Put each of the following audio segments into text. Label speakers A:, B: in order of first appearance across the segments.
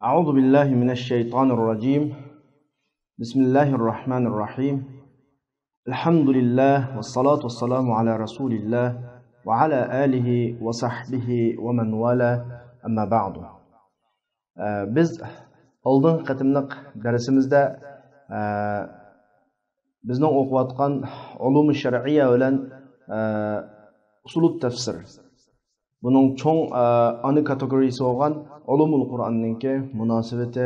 A: أعوذ بالله من الشيطان الرجيم بسم الله الرحمن الرحيم الحمد لله والصلاة والسلام على رسول الله وعلى آله وصحبه ومن والاه أما بعد biz oldin qatimliq darsimizda bizning o'qiyotgan ulum shar'iyya bilan usulut tafsir buning cho'ng ana kategoriyasi bo'lgan ulumul Qur'onninki munosabati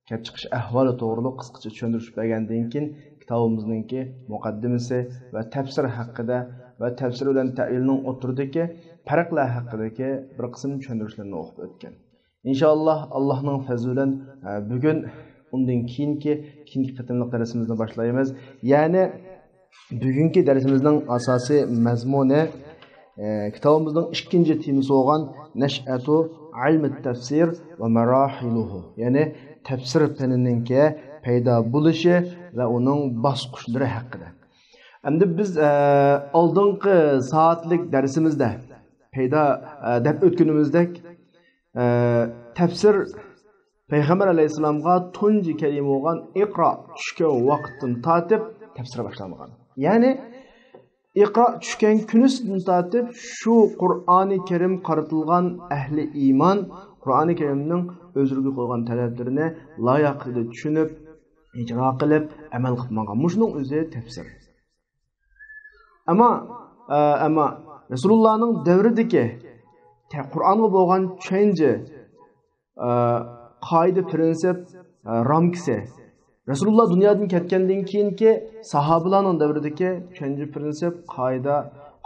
A: kelib chiqish ahvoli to'g'rida qisqacha tushuntirib bergandan keyin kitobimizningki muqaddimasi va tafsir haqida va tafsir bilan ta'vilning o'tiridagi farqlar haqidagi bir qism tushuntirishlarni o'qib o'tgan. İnşallah Allah'ın fazlidan bugün undan keyingi qatimliq darsimizni boshlaymiz. Ya'ni bugungi darsimizning asosiy mazmuni kitobimizning ikkinchi temasi bo'lgan Nash'atu ilm tafsir va marahiluhu. Ya'ni tafsir fanininki paydo bo'lishi va uning bosqichlari haqida. Endi biz oldingi soatlik darsimizda paydo deb o'tganimizdek tafsir Peygamber aleyhisselamga tunji kelime olan iqra tushgan vaqtdan tatib tafsir boshlangan. Yani iqra tushgan kunidan tatib shu Qur'oni Karim qaratilgan ahli iman Qur'oni Karimning o'zligi qo'ygan talablarini loyiqida tushunib, ijro qilib, amal qilmagan. Mushuning o'zi tafsir. Ama Resulullahning davridagi Qur'onga bo'lgan tushuncha qoida prinsip ramkisi Rasululloh dunyodan ketgandan keyingi sahobalarning davridagi tushuncha prinsip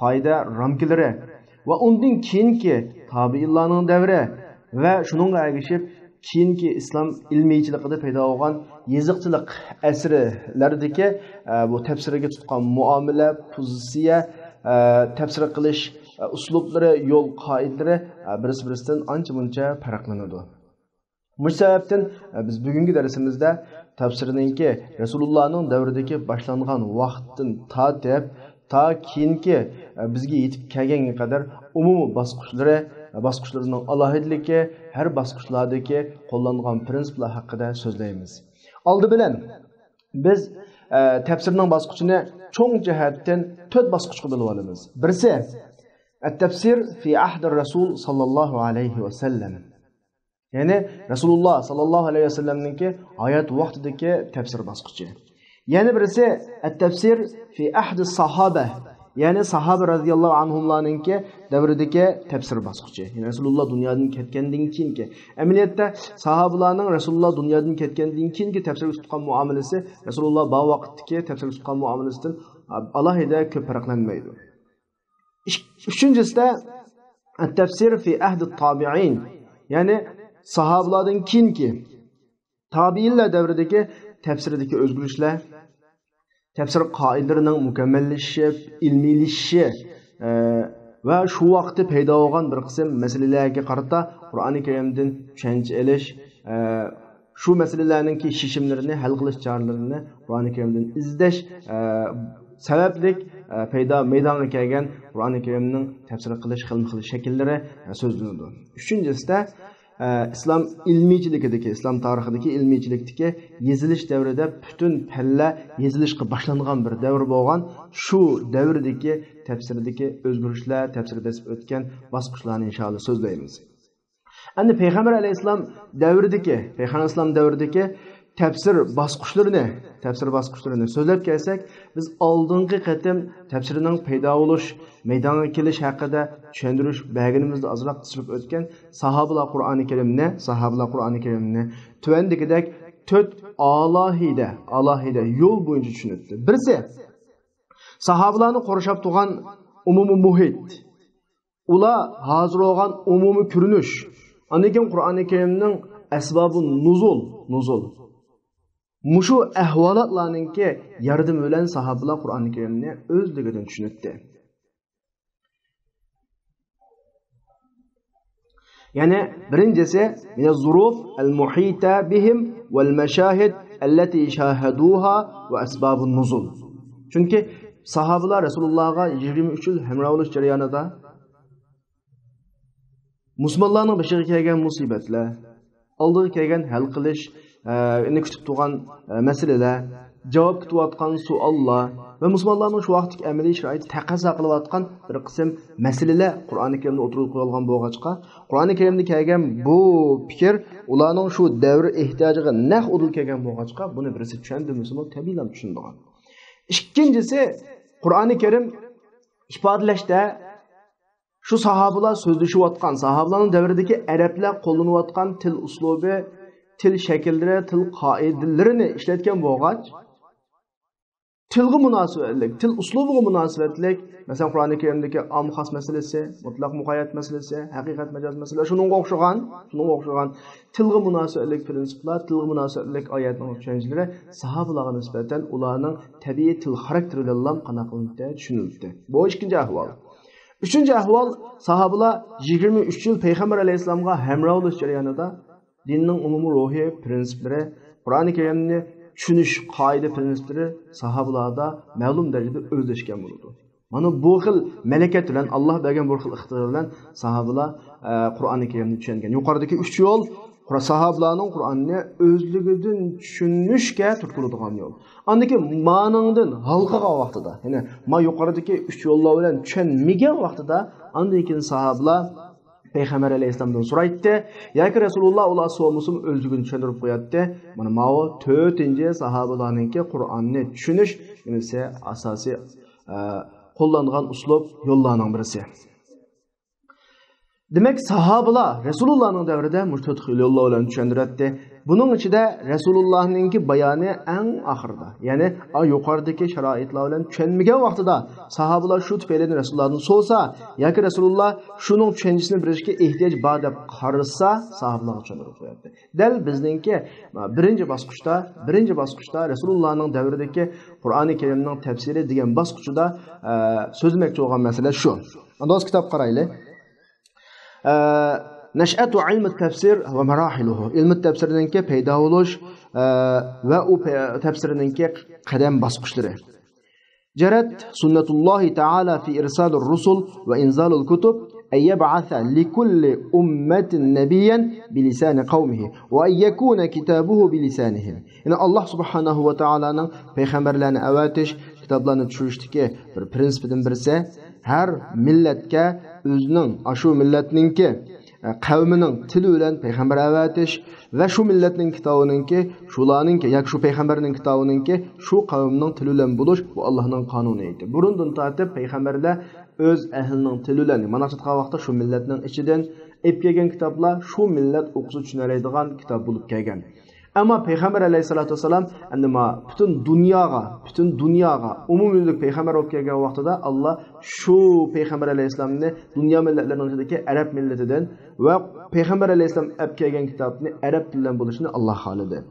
A: qoida ramkilari va undan keyingi tabiinlarning davri va shuningga ergashib keyingi islom ilmiychiligida paydo bo'lgan yeziqchilik asrlaridagi bu tafsirga tutgan muomala, pozitsiya, tafsir qilish uslublari, yo'l qoidalari birisidan ancha-muncha farqlanadi. Bu sababdan biz bugungi darsimizda tafsirninki Rasulullohning davridagi boshlangan vaqtdan tortib ta keyingi bizga yetib kelganga qadar umumiy bosqichlarining alohidligi, har bosqichlardagi qo'llangan prinsiplar haqida so'zlaymiz. Oldi bilan biz tafsirning bosqichini cho'ng jihatdan 4 bosqichga bo'lib olamiz. Birisi at-tafsir fi ahd ar-rasul sallallohu alayhi va sallam. Yani Rasululloh sallallohu alayhi va sallamninki hayot vaqtidagi tafsir bosqichi. Yana birisi at-tafsir fi ahd as-sahaba. Yani sahaba radhiyallohu anhumlarninki davridagi tafsir bosqichi. Yani Rasululloh dunyodan ketgandan keyingi amaliyotda sahobalarning Rasululloh dunyodan ketgandan keyingi tafsirga tutgan muomalasi Rasululloh bu vaqtdagi tafsirga tutgan muomalasidan alohida ko'p farqlanmaydi. Üçüncüsü at-tafsir fi ahd at-tabi'in. Yani sahabalardan keyingi tabiinlar davridagi tafsirdagi o'zgarishlar, tafsir qoidalarining mukammallashishi, ilmiylashishi va shu vaqtda paydo bo'lgan bir qism masalalarga qarata Qur'oni Karimdan tushuncha olish, shu masalalarning shishimlarini hal qilish choralarini Qur'oni Karimdan izlash sabablik paydo maydonga kelgan Qur'oni Karimning tafsir qilish xil shakllari so'zlanadi. Uchinchisi islom ilmiychiligidagi, islom tarixidagi ilmiychilikdagi yezilish davrida butun palla yezilishga boshlangan bir davr bo'lgan, shu davrdagi tafsirdagi o'zgarishlar, tafsirda o'tgan bosqichlarni inshaalloh so'zlaymiz. Endi Payg'ambar alayhisalom davridagi tafsir bosqichlarini so'zlab kelsak, biz oldingi qatim tafsirining paydo bo'lish, maydonga kelish haqida tushuntirish berganimizda ozroq tushunib o'tgan sahobalar Qur'oni Karimni tuvandagidek 4 alohida yo'l bo'yicha tushunibdi. Birisi sahobalarni qurshab turgan umumiy muhit, ular hozir bo'lgan umumiy ko'rinish, undan keyin Qur'oni Karimning asbabun nuzul Mushu ahvolatlarninki yardım bilan sahobalar Qur'oni Karimni o'zligidan tushunibdi. Yani birincisi min az-zuruf al-muhita bihim wal mashahid allati shahaduha ve asbabun nuzul. Çünkü sahabalar Resulullah'a 23 yıl hemra oluş jarayonida Müslümanlarning başıga kelgan musibatlar, aldığı kelgan hal qilish, uni kutib turgan masalalar, javob kutayotgan savollar va musulmonlarning shu vaqtdagi amaliy sharoiti taqozo qilayotgan bir qism masalalar Qur'oni Karimda o'tirib qo'yilgan bo'lg'achqa, Qur'oni Karimda kelgan bu fikr ularning shu davr ehtiyojiga naq udil kelgan bo'lg'achqa, buni birisi tushundi, musulmon tabiiyan tushundigan. Ikkinchisi, Qur'oni Karim ifodalashda shu sahobalar so'zlashayotgan, sahobalarning davridagi arablar qo'llanayotgan til uslubi, til shakllari, til qoidalarini ishlatgan bo'lg'ach, tilga munosabatlik, til uslubiga munosabatlik, masalan Qur'oni Karimdagi am xos masalasi, mutlaq muqayyat masalasi, haqiqat majoz masalasi, shunga o'xshagan tilga munosabatlik prinsiplar, tilga munosabatlik oyatning tushunchaları sahobalarga nisbatan ularning tabiiy til xarakteri bilan qanaqalikda tushunildi. Bu ikkinchi ahvol. Üçüncü ahval, sahabalar 23 yıl Peygamber Aleyhisselam'a hemrah oluş jarayonida dinning umumiy ruhiy prinsiplari, Qur'oni Karimni tushunish qoida prinsiplari sahabalarda ma'lum darajada o'zlashgan bo'ldi. Mana bu xil malakat bilan Alloh bergan bu xil ixtiyor bilan sahabalar Qur'oni Karimni tushungan. Yuqoridagi 3 yo'l sahabalarning Qur'onni o'zligidan tushunishga turtqiladigan yo'l. Andaki ma'nondan halqaga vaqtida, ya'ni ma yuqoridagi 3 yo'llar bilan tushunmagan vaqtida, andan keyin sahabalar Peygamber Aleyhisselam'dan so'raydi, yoki Rasululloh ular so'musim o'zligini tushuntirib qo'yadi. Mana ma'o 4-chi sahabalarningki Qur'onni tushunish, esa asosiy qo'llangan uslub yo'llarning birisi. Demek sahabalar Resulullah'ın davrida murtad yo'llar bilan tushuntiradi. Buning ichida Resulullah'ningki bayoni eng oxirida, ya'ni yuqoridagi sharoitlar bilan tushunmagan vaqtida sahabalar shu tufayli Resulullah'dan so'sa yoki Rasululloh shuning tushunchisini bilishga ehtiyoj bor deb qarasa, sahabalar tushuntirib qo'yadi. Dal bizningki birinchi bosqichda Resulullah'ning davridagi Qur'oni Karimning tafsiri degan bosqichda so'zlamoqchi bo'lgan masala shu. Andoz kitob qaraylik. نشأة علم التفسير ومراحله. علم التفسير ننكي پیدا oluş ve o tefsir ننكي قدم basqışları. جرت سنة الله تعالى في إرسال الرسل وإنزال الكتب أن يبعث لكل أمة نبيا بلسان قومه وأن يكون كتابه بلسانهم. إن الله سبحانه وتعالى peygamberlerine avatish, kitaplarını tushirishdagi bir prinsipdan birisi her milletke özünün, aşu milletninki qavmining tili bilan payg'ambar avatish va shu millatning kitobininki, shularninki yoki shu payg'ambarning kitobininki shu qavmning tili bilan bo'lish bu Allohning qonuni edi. Burundan tortib payg'ambarlar o'z ahlining tili bilan mana shu vaqtda shu millatning ichidan olib kelgan kitoblar shu millat o'qisa tushunadigan kitob bo'lib kelgan. Ama Peygamber Aleyhisselatü Vesselam bütün dünyaya umumiylik Peygamber olup gelgen vaxtıda Allah şu Peygamber Aleyhisselam'ını dünya milletlerinin içindeki Arap milletinden ve Peygamber Aleyhisselam olup gelgen kitabını Arap dilinden buluşunu Allah halide.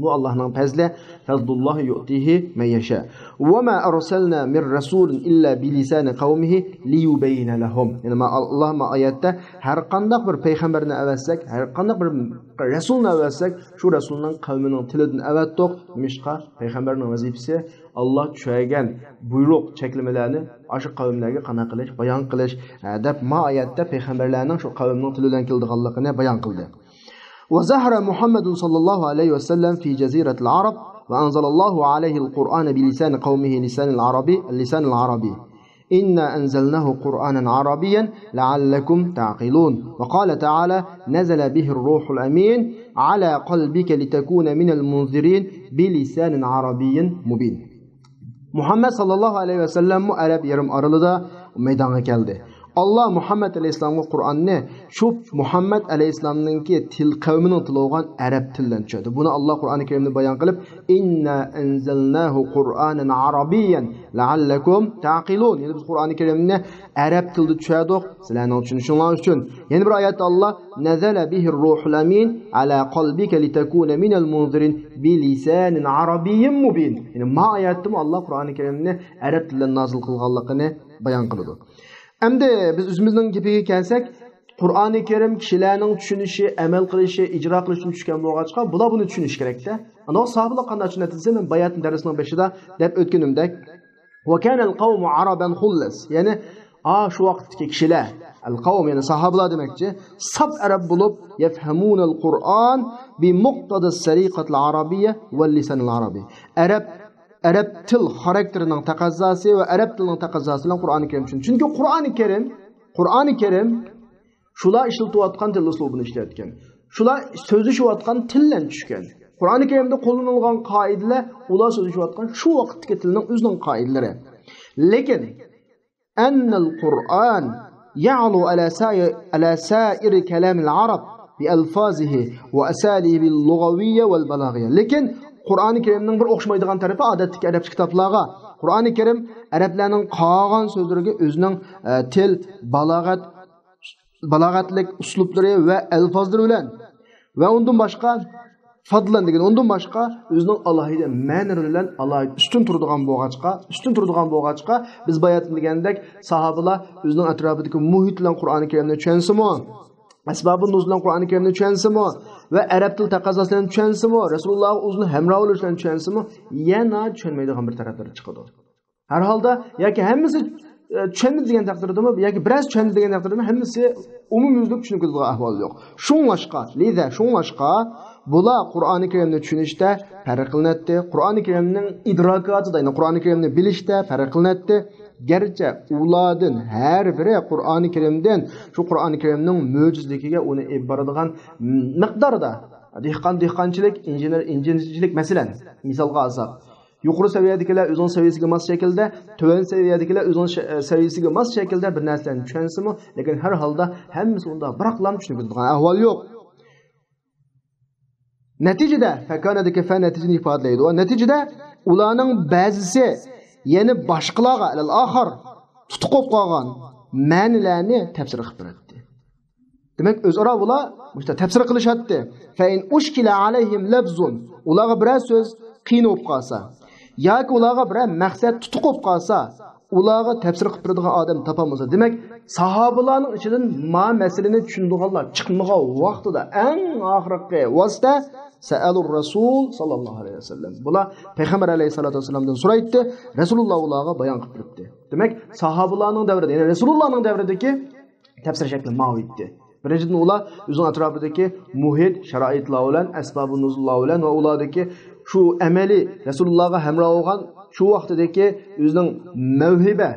A: Bu Allah'ın fazli, fazlullahi yu'tihi men yasha. Ve ma arsalna min rasulin illa bilisani kavmihi liyubayna lahum. Yani Allah ayette her qandaq bir peygamberni avatsaq, her qandaq bir rasulni avatsaq, şu rasulning qavmining tilidan avatdiq. Mishqa peygamberning vazifasi Allah tushirgan buyruq cheklamalarni aşıq qavmlarga qanaqa qilish, bayon qilish deb ma ayette peygamberlarning şu qavmining tilidan keldiganligini bayon qildi. وزهر محمد صلى الله عليه وسلم في جزيرة العرب وأنزل الله عليه القرآن بلسان قومه اللسان العربي إنا أنزلناه قرآنا عربيا لعلكم تعقلون. وقال تعالى نزل به الروح الأمين على قلبك لتكون من المنذرين بلسان عربي مبين. محمد صلى الله عليه وسلم Arab yarım arılıda meydana geldi. Allah Muhammed Aleyhisselam'a Kur'an'ı şu Muhammed Aleyhisselam'ınki til kavminin tili olan Arap tilinden çıktı. Bunu Allah Kur'an-ı Kerim'de bayan kılıp inna enzelnahu Kur'anen Arabiyyen leallekum ta'qilun. Yani biz Kur'an-ı Kerim'de Arap tilde çıktık. Sizlerin düşünüşünler için. Yeni bir ayette Allah nezele bihir ruhul emin ala kalbike litekune minel munzirin bilisanin arabiyyin mubin. Yani ma ayette Allah Kur'an-ı Kerim'de Arap tilinden nazil kılganlığını bayan kıldı. Hem de biz özümüzden gibi gelsek, Qur'oni Karim kishilarning tushunishi, amal qilishi, ijro qilishi tushgan bo'lg'achqa, bular buni tushunish kerak-da. Ana sahobalar qanday tushunadi? Men bayatning darsining boshida deb o'tganimdek, "Va kana al-qawmu araban khullas", ya'ni Şu vaqtdagi kishilar, al-qavm yani sahabalar demekçi, sab arab bulup yefhamunal Qur'an bi muqtada as-sariqat al-arabiyya wal lisan al-arabi. Arab til xarakterining taqozosi va arab tilining taqozosi bilan Qur'oni Karim uchun. Chunki Qur'oni Karim shular ishlatayotgan til uslubini ishlatgan. Shular so'zlashayotgan tildan tushgan. Qur'oni Karimda qo'llanilgan qoidalar ular so'zlashayotgan shu vaqtdagi tilning o'zining qoidalari. Lekin annal Qur'an ya'lu ala sa'ir kalam al-arab bi alfazihi wa asalihi al-lughawiyya wal balaghiyya. Lekin Qur'oni Karimning bir o'xshamaydigan tarafi odatdagi arabcha kitoblarga. Qur'oni Karim arablarning qolgan so'zlariga o'zining til, balog'atlik uslublari va alfozlari bilan va undan boshqa ondan boshqa o'zining alohida ma'nolari bilan alohida ustun turadigan bo'lg'achqa biz bayat qilgandek sahobalar o'zining atrofidagi muhit bilan Qur'oni Karimni tushunsimi, asbabun nuzuldan Qur'oni Karimni tushunsimi va arab til taqozosidan tushunsimi, Rasululloh o'zining hamrohligidan tushunsimi, yana tushunmaydigan bir taraflar chiqadi. Har holda yoki hammasi tushunadi degan taqdirdami yoki biroz tushunadi degan taqdirdami hammasi umumyuzlik tushunadigan ahvol yo'q. Shunlashqa bular Qur'oni Karimni tushunishda farq qilinadi. Qur'oni Karimning idrokatida, Qur'oni Karimni bilishda farq qilinadi. Gerçi ulardan her biri Qur'oni Karimdan shu Qur'oni Karimning mo'jizligiga uni iboradigan miqdorda dehqonchilik, injenerchilik masalan misolga olsak, yuqori saviyadagilar o'zining saviyasiga mos shaklda, tuvan saviyadagilar o'zining saviyasiga mos shaklda bir narsani tushunsimi, lekin har holda hammasi unda biroqlarni tushunadigan ahvol yo'q. Natijada fakonadagi fan natijani ifodalaydi. Va natijada ularning ba'zisi yana boshqalarga al-oxir tutqib qolgan ma'nolarni tafsir qilib beradi. Demak, o'zaro bular mushta tafsir qilishadi. Fa in ushkila alayhim labzun, ularga biror so'z qiyin bo'lib qolsa yoki ularga biror maqsad tutqib qolsa, ularga tafsir qilib beradigan odam topamasa. Demak, sahobalarning ichidan ma masalani tushundiganlar chiqmagan vaqtida eng oxirgi vosita Sa'alur Rasul sallallohu alayhi vasallam. Bular Payg'ambar alayhisolatu vasallamdan so'raydi, Rasululloh ularga bayon qilib berdi. Demak, sahobalarning davrida, ya'ni Rasulullohning davridagi tafsir shakli mavjud. Birinchidan ular o'zining atrofidagi muhit, sharoitlar bilan, asbabun nuzullar bilan va ulardagi shu amaliy Rasulullohga hamroh bo'lgan shu vaqtdagi o'zining mavhiba,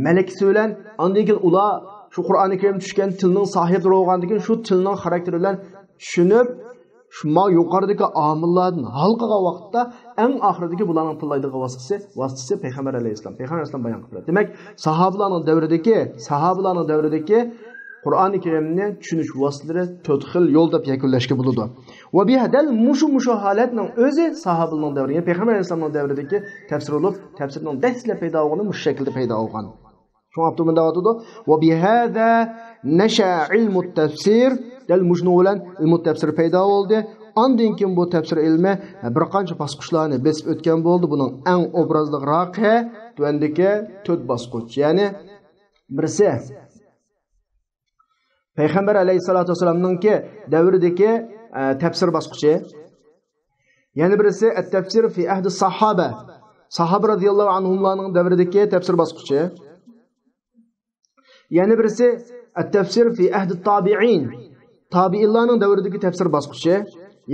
A: malakasi bilan, undan keyin ular shu Qur'oni Karim tushgan tilning sohiblari bo'lgandan keyin shu tilning xarakteri bilan tushunib shuma yuqoridagi omillardan halqagan vaqtda eng oxiridagi bularning tillaydigan vositasi Payg'ambar alayhisalom bayon qiladi. Demak, sahobalarning davridagi Qur'oni Karimni tushunish vositalari 4 xil yo'l deb yakunlashga bo'ladi. Va bihadal mushu holatning o'zi sahobalarning davriga, Payg'ambar alayhisalomning davridagi tafsir bo'lib, tafsirning dastlab paydo bo'lgani mush shaklda paydo bo'lgan. Shunga abtumunda aytadi, va bihada nasha ilmu tafsir dal mujnu bilan ilmu tafsir paydo bo'ldi. Ondan keyin bu tafsir ilmi bir qancha bosqichlarni besib o'tgan bo'ldi. Buning eng obrazliroqi tuandagi 4 bosqich. Ya'ni birisi Payg'ambar alayhisolatu vasallamning davridagi tafsir bosqichi. Yana birisi at-tafsir fi ahd as-sahaba. Sahaba radhiyallohu anhumlarning davridagi tafsir bosqichi. Yana birisi at-tafsir fi ahd at-tabi'in. Tabi'inlarning davridagi tafsir bosqichi.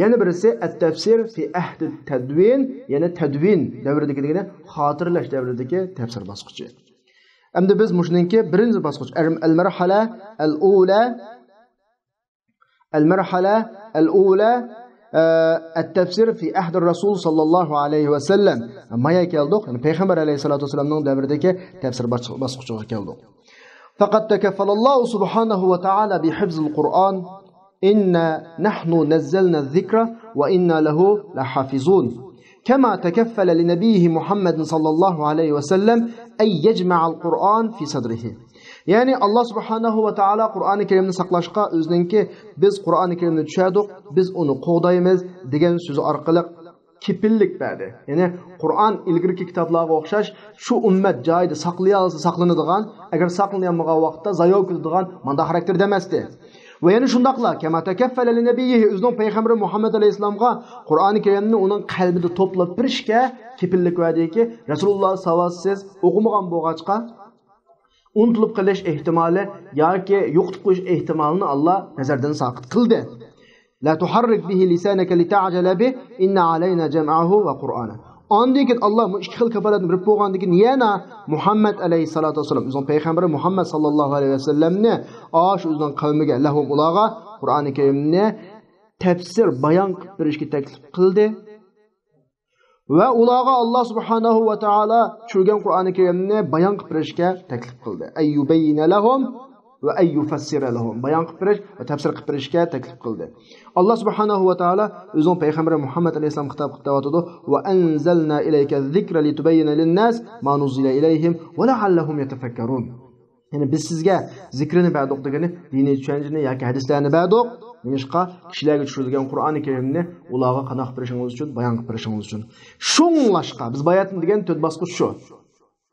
A: Yana birisi at-tafsir fi ahd at-tadwin, yana tadwin davridagi xotirlash davridagi tafsir bosqichi. Endi biz mushningki birinchi bosqich al-marhala al-ula at-tafsir fi ahd ar-rasul sallallohu alayhi va sallam. Maya keldik, yani Payg'ambar alayhisolatu vasallamning davridagi tafsir bosqichiga keldik. Faqat takaffalallohu subhanahu va ta'ala bi hifzil Qur'on. Inna nahnu nazzalna adh-dhikra wa inna lahu lahafizun. كما تكفل لنبيه محمد صلى الله عليه وسلم أن يجمع القرآن في صدره. Yani Allah subhanahu wa ta'ala Qur'oni Karimni saqlashga o'zininki biz Qur'oni Karimni tushundik, biz uni qo'g'daymiz degan so'zi orqali kepillik berdi. Ya'ni Qur'on ilgirki kitoblarga o'xshash shu ummat joyida saqlay olsa saqlanadigan, agar saqlanmagan vaqtda zayo ketadigan manda xarakterda emasdi. Ve yani şundaqla kema takaffala li nabiyhi o'zining payg'ambari Muhammad alayhisalomga Qur'oni Karimni uning qalbida to'plab birishga kepillik verdiki, Rasululloh savozsiz o'qimagan bo'lg'achqa unutulib qilish ehtimoli yoki yo'qitib qo'yish ehtimolini Alloh nazardan saqit qildi. La tuharrik bihi lisanaka lita'jala bih inna alayna jam'ahu va qur'ana. Ondan Allah bu ikki xil kafalatni bilib bo'lgandan keyin yana Muhammad alayhisolatu vasallam, o'zining payg'ambari Muhammad sallallohu alayhi vasallamni o'z o'zining qavmiga lahum ularga Qur'oni Karimni tafsir bayon qilib berishga taklif qildi. Va ularga Alloh subhanahu va taolo tushirgan Qur'oni Karimni bayon qilib berishga taklif qildi. Ayyubayyina lahum va ayyufassira lahum. Bayon qilib berish va tafsir qilib berishga taklif qildi. Alloh subhanahu va taolo o'zining payg'ambari Muhammad alayhisalom xitob qilib aytadi: "Va anzalna ilayka zikra litubayyana lin-nas ma nuzila ilayhim va la'allahum yatafakkarun." Ya'ni biz sizga zikrini berdik degani diniy tushunchani yoki hadislarni berdik. Nishqa kishilarga tushirilgan Qur'oni Karimni ularga qanday berishingiz uchun, bayon qilib berishingiz uchun. Shunlashqa biz bayatni degan 4 bosqich shu.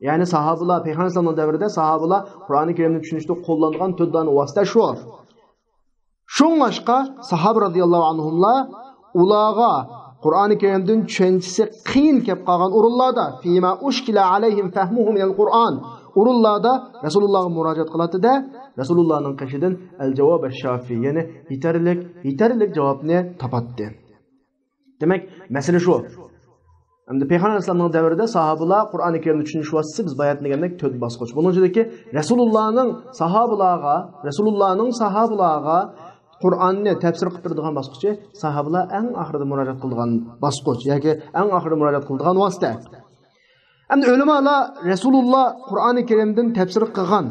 A: Yani sahabalar, Peygamber davrida sahabalar Qur'oni Karimni tushunishda qo'llangan 4 dona vosita shu. Shunlashqa sahaba radhiyallohu anhumlar ularga Qur'oni Karimdan tushunchisi qiyin kelib qolgan o'rinlarda fima ushkila alayhim fahmuhu min al-Qur'on o'rinlarda Rasulullohga murojaat qiladi-da, Rasulullohning qishidan al-javob ash-shafi, ya'ni yetarlik javobni topatdi. Demak, masala shu. Endi Peygamber Aleyhisselam'ın davrida sahabalar Qur'oni Karimni tushunish vositasi biz bayatni degandak 4 bosqich. Bunun ichidagi Rasulullohning sahabalarga Qur'onni tafsir qilib beradigan bosqichi sahabalar eng oxirida murojaat qilgan bosqich yoki eng oxirida murojaat qilgan vosita. Endi ulamolar Rasululloh Qur'oni Karimdan tafsir qilgan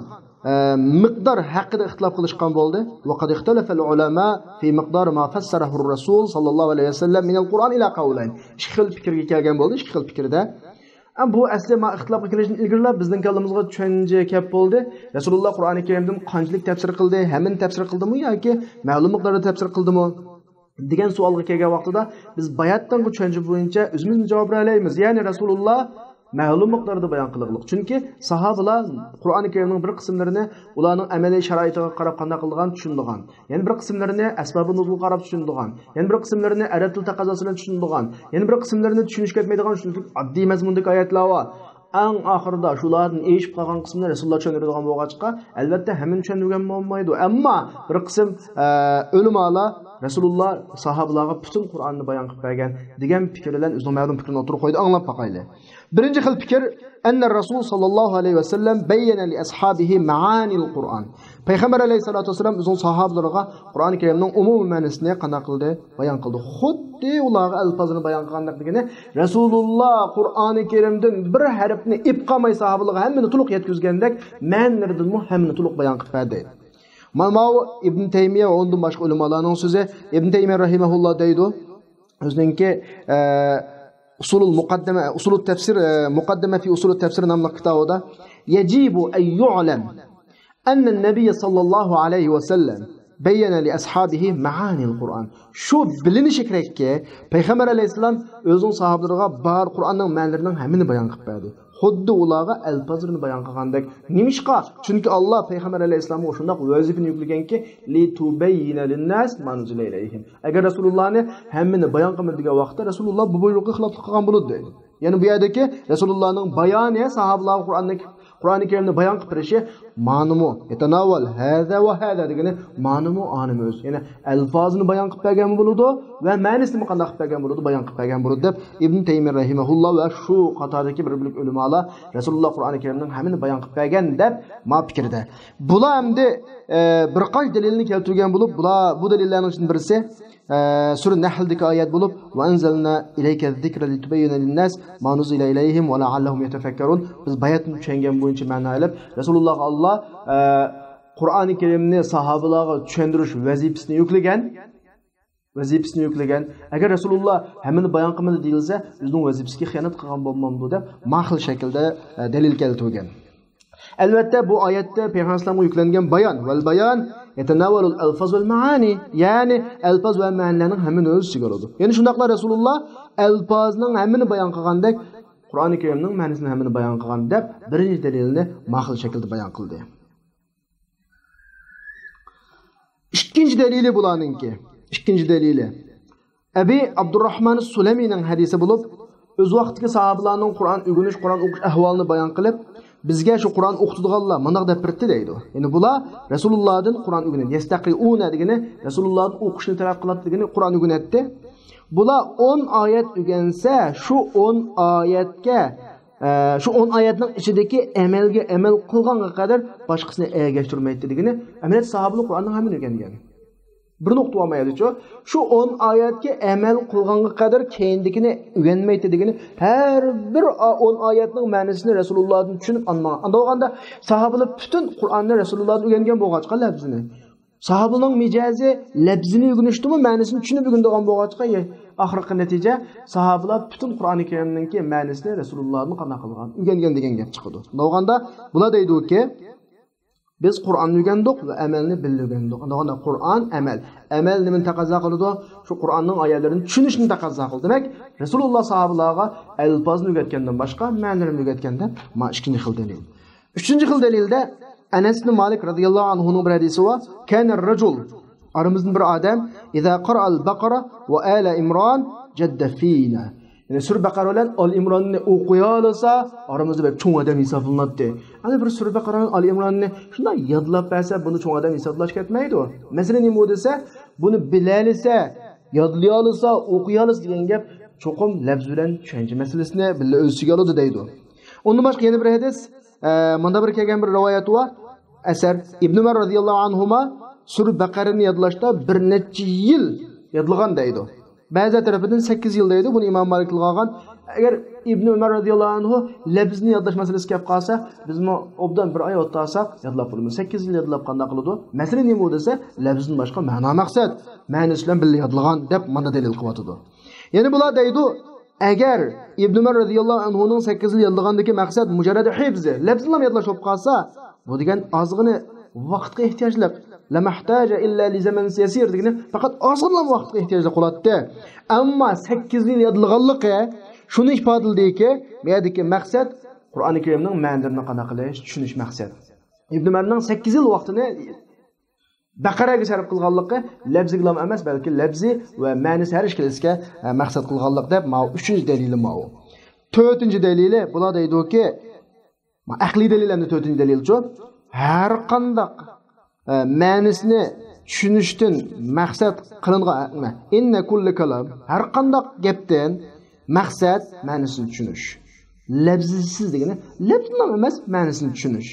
A: miqdor haqida ixtilof qilishgan bo'ldi. Va qad ixtalafa ulama fi miqdor ma fassarahu ar-rasul sallallohu alayhi vasallam min al-Qur'on ila qawlayn. Ikki xil fikrga kelgan bo'ldi, ikki xil fikrda. Bu asli ma ixtilofga kelishdan ilgirlab bizning kallamizga tushuncha kelib bo'ldi. Rasululloh Qur'oni Karimdan qanchalik tafsir qildi, hamma tafsir qildimi yoki ma'lum miqdorda tafsir qildimi degan savolga kelgan vaqtida biz bayatdan bu tushuncha bo'yicha o'zimizni javob beraymiz. Ya'ni Rasululloh ma'lum miqdorda bayon qilganlik. Chunki sahabalar Qur'oni Karimning bir qismlarini ularning amaliy sharoitiga qarab qanday qilgan tushundigan. Ya'ni bir qismlarini asbabun nuzul qarab tushundigan. Ya'ni bir qismlarini arab til taqozosi bilan tushundigan. Ya'ni bir qismlarini tushunishga yetmaydigan shunday oddiy mazmundagi oyatlar bor. Eng oxirida shulardan eshib qolgan qismini Rasululloh tushundiradigan bo'lgachqa, albatta hamma tushundirgan bo'lmaydi. Ammo bir qism ulamolar Rasululloh sahabalarga butun Qur'onni bayon qilib bergan degan fikr bilan o'zining ma'lum fikrini o'tirib qo'ydi, anglab boqaylik. Birinchi xil fikr anna Rasul sallallohu alayhi vasallam bayyana li ashabihi ma'ani al-Qur'on. Payg'ambar alayhisolatu vasallam o'zining sahobalariga Qur'oni Karimning umumiy ma'nosini qanday qildi, bayon qildi. Xuddi ularga alfozini bayon qilgandagina Rasululloh Qur'oni Karimdan bir harfni ib qolmay sahobalarga hammani to'liq yetkazgandek ma'nolarini hammani to'liq bayon qilib berdi. Malmav İbn Teymiye ve ondan başka ulemalarning so'zi. İbn Teymiye rahimahulloh deydi, o'ziningki usulul tafsir muqaddama fi usulul tafsir nomli kitobida yajibu an yu'lam anna an-nabiy sallallohu alayhi va sallam bayyana li ashabihi ma'ani al-Qur'on. Shu bilinishi kerakki, Payg'ambar alayhisalom o'zining sahobalariga bar Qur'onning ma'nolarining hammini bayon qilib berdi. Xuddi ularga alfozini bayon qilgandek. Nimishqa? Chunki Alloh Payg'ambar alayhisalomga shunday vazifani yuklaganki, li tubayyina lin-nas ma nuzila ilayhim. Agar Rasulullohni hammini bayon qilmadi degan vaqtda Rasululloh bu buyruqqa xilof qilgan bo'ladi. Ya'ni bu yerdagi Rasulullohning bayoni sahobalar Qur'oni Karimni bayon qilib berishi ma'numu yetanavval hada va hada degani ma'numu animiz. Ya'ni alfozini bayon qilib bergan bo'ladi va ma'nosini qanday qilib bergan bo'ladi, bayon qilib bergan bo'ladi deb Ibn Teymiye rahimahulloh va shu qatordagi bir bilik ulamolar Rasululloh Qur'oni Karimning hammini bayon qilib bergan deb ma fikrda. Bular endi bir qancha dalilni keltirgan bo'lib, bu dalillarning ichidan birisi Sura Nahl'dagi oyat bo'lib, "Va anzalna ilayka zikra litubayyana lin-nas ma nuzila ilayhim va la'allahum yatafakkarun." Biz bayatni tushungan bo'yicha ma'no olib, Rasululloh Alloh Qur'oni Karimni sahobalarga tushuntirish vazifasini yuklagan. Agar Rasululloh hammani bayon qilmadi deyilsa, o'zining vazifasiga xiyonat qilgan bo'lmamdi deb mahil shaklda dalil keltirgan. Albatta bu oyatda Payg'ambar alayhisolamga yuklangan bayon yetanavalu al-alfaz vel maani, ya'ni alfaz va ma'nolarning hammini o'z ichiga oladi. Ya'ni shundaqla Rasululloh alfazning hammini bayon qilgandek, Qur'oni Karimning ma'nosini hammini bayon qilgan deb birinchi dalilni mahil shaklda bayon qildi. Ikkinchi dalili bularningki. Ikkinchi dalili Abi Abdurrahman as-Sulamiyning hadisi bo'lib, o'z vaqtidagi sahobalarning Qur'on o'rganish, Qur'on o'qish ahvolini bayon qilib, bizga shu Qur'on o'qitadiganlar mundaq deb birdi deydi. Ya'ni bular Rasulullohdan Qur'on o'rganadi. Yastaqiuna degani Rasulullohning o'qishini talab qiladi degani Qur'on o'rganadi. Bular 10 oyat o'rgansa, shu 10 oyatga shu 10 oyatning ichidagi amal qilganga qadar boshqasini ergashtirmaydi degani. Amaliyat sahobalar Qur'onning hammini o'rgangan. Bir nuqta olmaydi-ku. Shu 10 oyatga amal qilganga qadar keyindikini o'rganmaydi degani. Har bir 10 oyatning ma'nosini Rasulullohdan tushunib olmagan. Unda olganda sahobalar butun Qur'onni Rasulullohdan o'rgangan bo'lg'achqa labzini. Sahobaning mijozi labzini o'rganishdimi, ma'nosini tushunib o'rgangan bo'lg'achqa, oxirgi natija sahobalar butun Qur'oni Karimningki ma'nosini Rasulullohdan qanday qilgan, o'rgangan degan gap chiqadi. Unda olganda bular deydi-ki, biz Qur'onni o'rgandik va amalni bilgandik. Unda Qur'on amal. Amal nimani taqozo qiladi? Shu Qur'onning oyatlarini tushunishni taqozo qildi. Demak, Rasululloh sahobalarga alfozni o'rgatgandan boshqa ma'nolarini o'rgatganda ma ikkinchi xil dalil. Uchinchi xil dalilda Anas ibn Malik radhiyallohu anhu ning bir hadisi bor. Kana ar-rajul aramizdan bir odam iza qara'a al-Baqara va ala Imron jadda fina. Yani Sura Baqara bilan Al Imronni o'qiy olsa, aramizda bir cho'ng odam hisoblanadi. Ana bir Sura Baqara bilan Al Imronni shunday yodlab bersa, buni cho'ng odam hisoblash ketmaydi. Masalan, nima desa, buni bilolsa, yodlay olsa, o'qiy olsa degan gap cho'qim lafz bilan tushuncha masalasini billa o'ziga oladi deydi. Undan boshqa yana bir hadis, menda bir kelgan bir rivoyat bor. Asar Ibn Umar radhiyallohu anhuma Sura Baqarani yodlashda bir necha yil yodlagan deydi. Ba'zi tarafından 8 yıl deydi. Bunu İmam Malik qilgan. Agar Ibn Umar radhiyallohu anhu labzni yodlash masalasi kelib qolsa, biz obdan bir oy o'tsasak yodlab bo'lamiz. 8 yil yodlab qanday qiladi? Masalan, nima desa, labzdan boshqa ma'no maqsad, ma'nosi bilan birga yodlagan deb mana dalil qilyotdi. Ya'ni bular deydi, agar Ibn Umar radhiyallohu anhu ning 8 yil yodlagandagi maqsad mujarrad hifzi, labzni ham yodlash bo'lib qolsa, bu degan ozg'ini vaqtga ehtiyojli. La mahtaja illa li zaman yasir degani faqat ozg'in vaqtga ehtiyojli qoladi. Ammo 8 yil yodlaganligi shuni ifodalaydi-ki, bu yerdagi maqsad Qur'oni Karimning ma'nosini qanday qilish, tushunish maqsad. Ibn Umarning 8 yil vaqtini Baqaraga sarf qilganligi labziga emas, balki labzi va ma'nosi har ikkalasiga maqsad qilganlik deb, ma 3-chi dalili ma u. 4-chi dalili bular deydi-ki, aqliy dalillarning 4-chi dalili-chi, har qanday ma'nosini tushunishdan maqsad qilingan inna kulli kalam har qanday gapdan maqsad ma'nosini tushunish. Labzisiz degani labzdan emas, ma'nosini tushunish.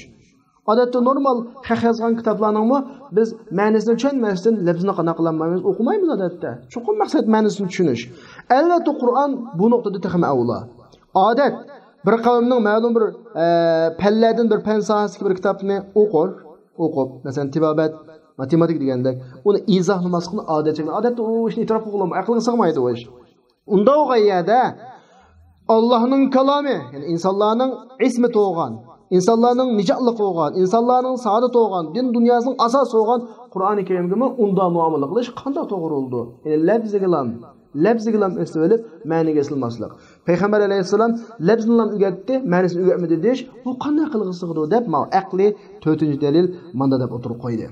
A: Odatda normal xat yozgan kitoblarningmi biz ma'nosini tushunmasdan labzini qana qilmaymiz, o'qimaymiz odatda. Chuqur maqsad ma'nosini tushunish. Albatta Qur'on bu nuqtada texmi avla. Odat bir qavmning ma'lum bir pallardan bir fan sohasiga bir kitobni o'qib, masalan, tibobat, matematik degandek, uni izohlamaslikni odatda u ishni e'tirof qilolmaydi, aqlga sig'maydi u ish. Unda o'g'ayada Allohning kalomi, ya'ni insonlarning ismi to'g'an, insonlarning nijotli qo'ygan, insonlarning saodat to'g'an, din dunyosining asosi bo'lgan Qur'oni Karimga unda muomala qilish qanday to'g'ri bo'ldi? Ya'ni labziga istivalib ma'niga isilmaslik. Payg'ambar alayhissalom labzni o'rgatdi, ma'nisini o'rgatmadi deyish, bu qanday qilg'isiqdi deb aqli 4-dalil manda deb o'tirib qo'ydi.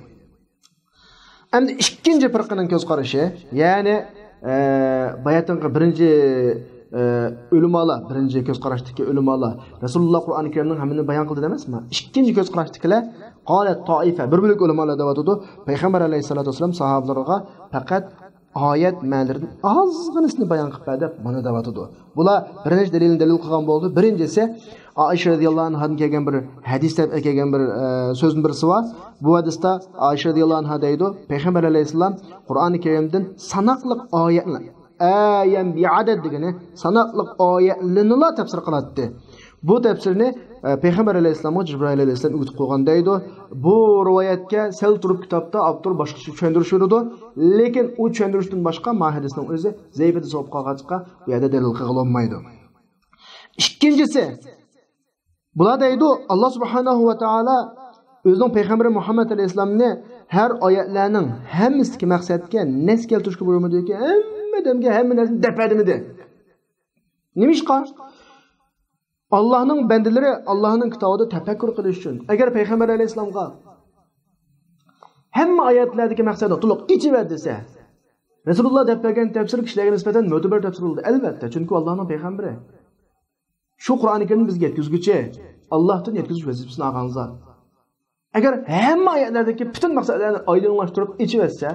A: Endi ikkinchi firqaning ko'z qarashi, ya'ni bayatinqi birinchi ulamolar, birinchi ko'z qarashdagi ulamolar Rasululloh Qur'oni Karimning hammini bayon qildi emasmi? Ikkinchi ko'z qarashdikilar qolat toifa, bir bo'lik ulamolar deyotdi. Payg'ambar alayhisolatu vasallam sahobalarga faqat oyat ma'nolarini ozg'inisini bayon qilib berdi, buni deyotdi. Bular birinchi dalilni dalil qilgan bo'ldi. Birinchisi Aisha radhiyallohu anhadan kelgan bir hadisda kelgan bir so'zning birisi bor. Bu hadisda Aisha radhiyallohu anha deydi, Payg'ambar alayhisalom Qur'oni Karimdan sanoqliq oyatlar ayam bi'adad degani sanoqliq oyatlarni tafsir qiladi. Bu tafsirni Payg'ambar alayhisalomga Jibril alayhisalom o'tib qo'ygan deydi. Bu rivoyatga sal turib kitobda avtor boshqacha tushuntirish yurdi, lekin u tushuntirishdan boshqa hadisning o'zi zaifida bo'lib qolgancha bu yerda dalil qilolmaydi. Ikkinchisi bular deydi, Alloh subhanahu va taolo o'zining payg'ambari Muhammad alayhisalomni har oyatlarning hammasiga maqsadga nas keltirishga buyurmadiki, hammaga hamma narsani dapadimidi. Nimishqa? Allohning bandalari Allohning kitobida tafakkur qilish uchun. Agar payg'ambar alayhisalomga hamma oyatlardagi maqsadi to'liq ichiver desa, Rasululloh deb bergan tafsir kishilarga nisbatan mo'tabar tafsir bo'ldi, albatta, chunki Allohning payg'ambari. Şu Qur'oni Karim bizga yetkazguchi Allohdan yetkazish vazifasini olgan zot. Agar hamma oyatlardagi butun maqsadlarni oydinlashtirib ichiversa,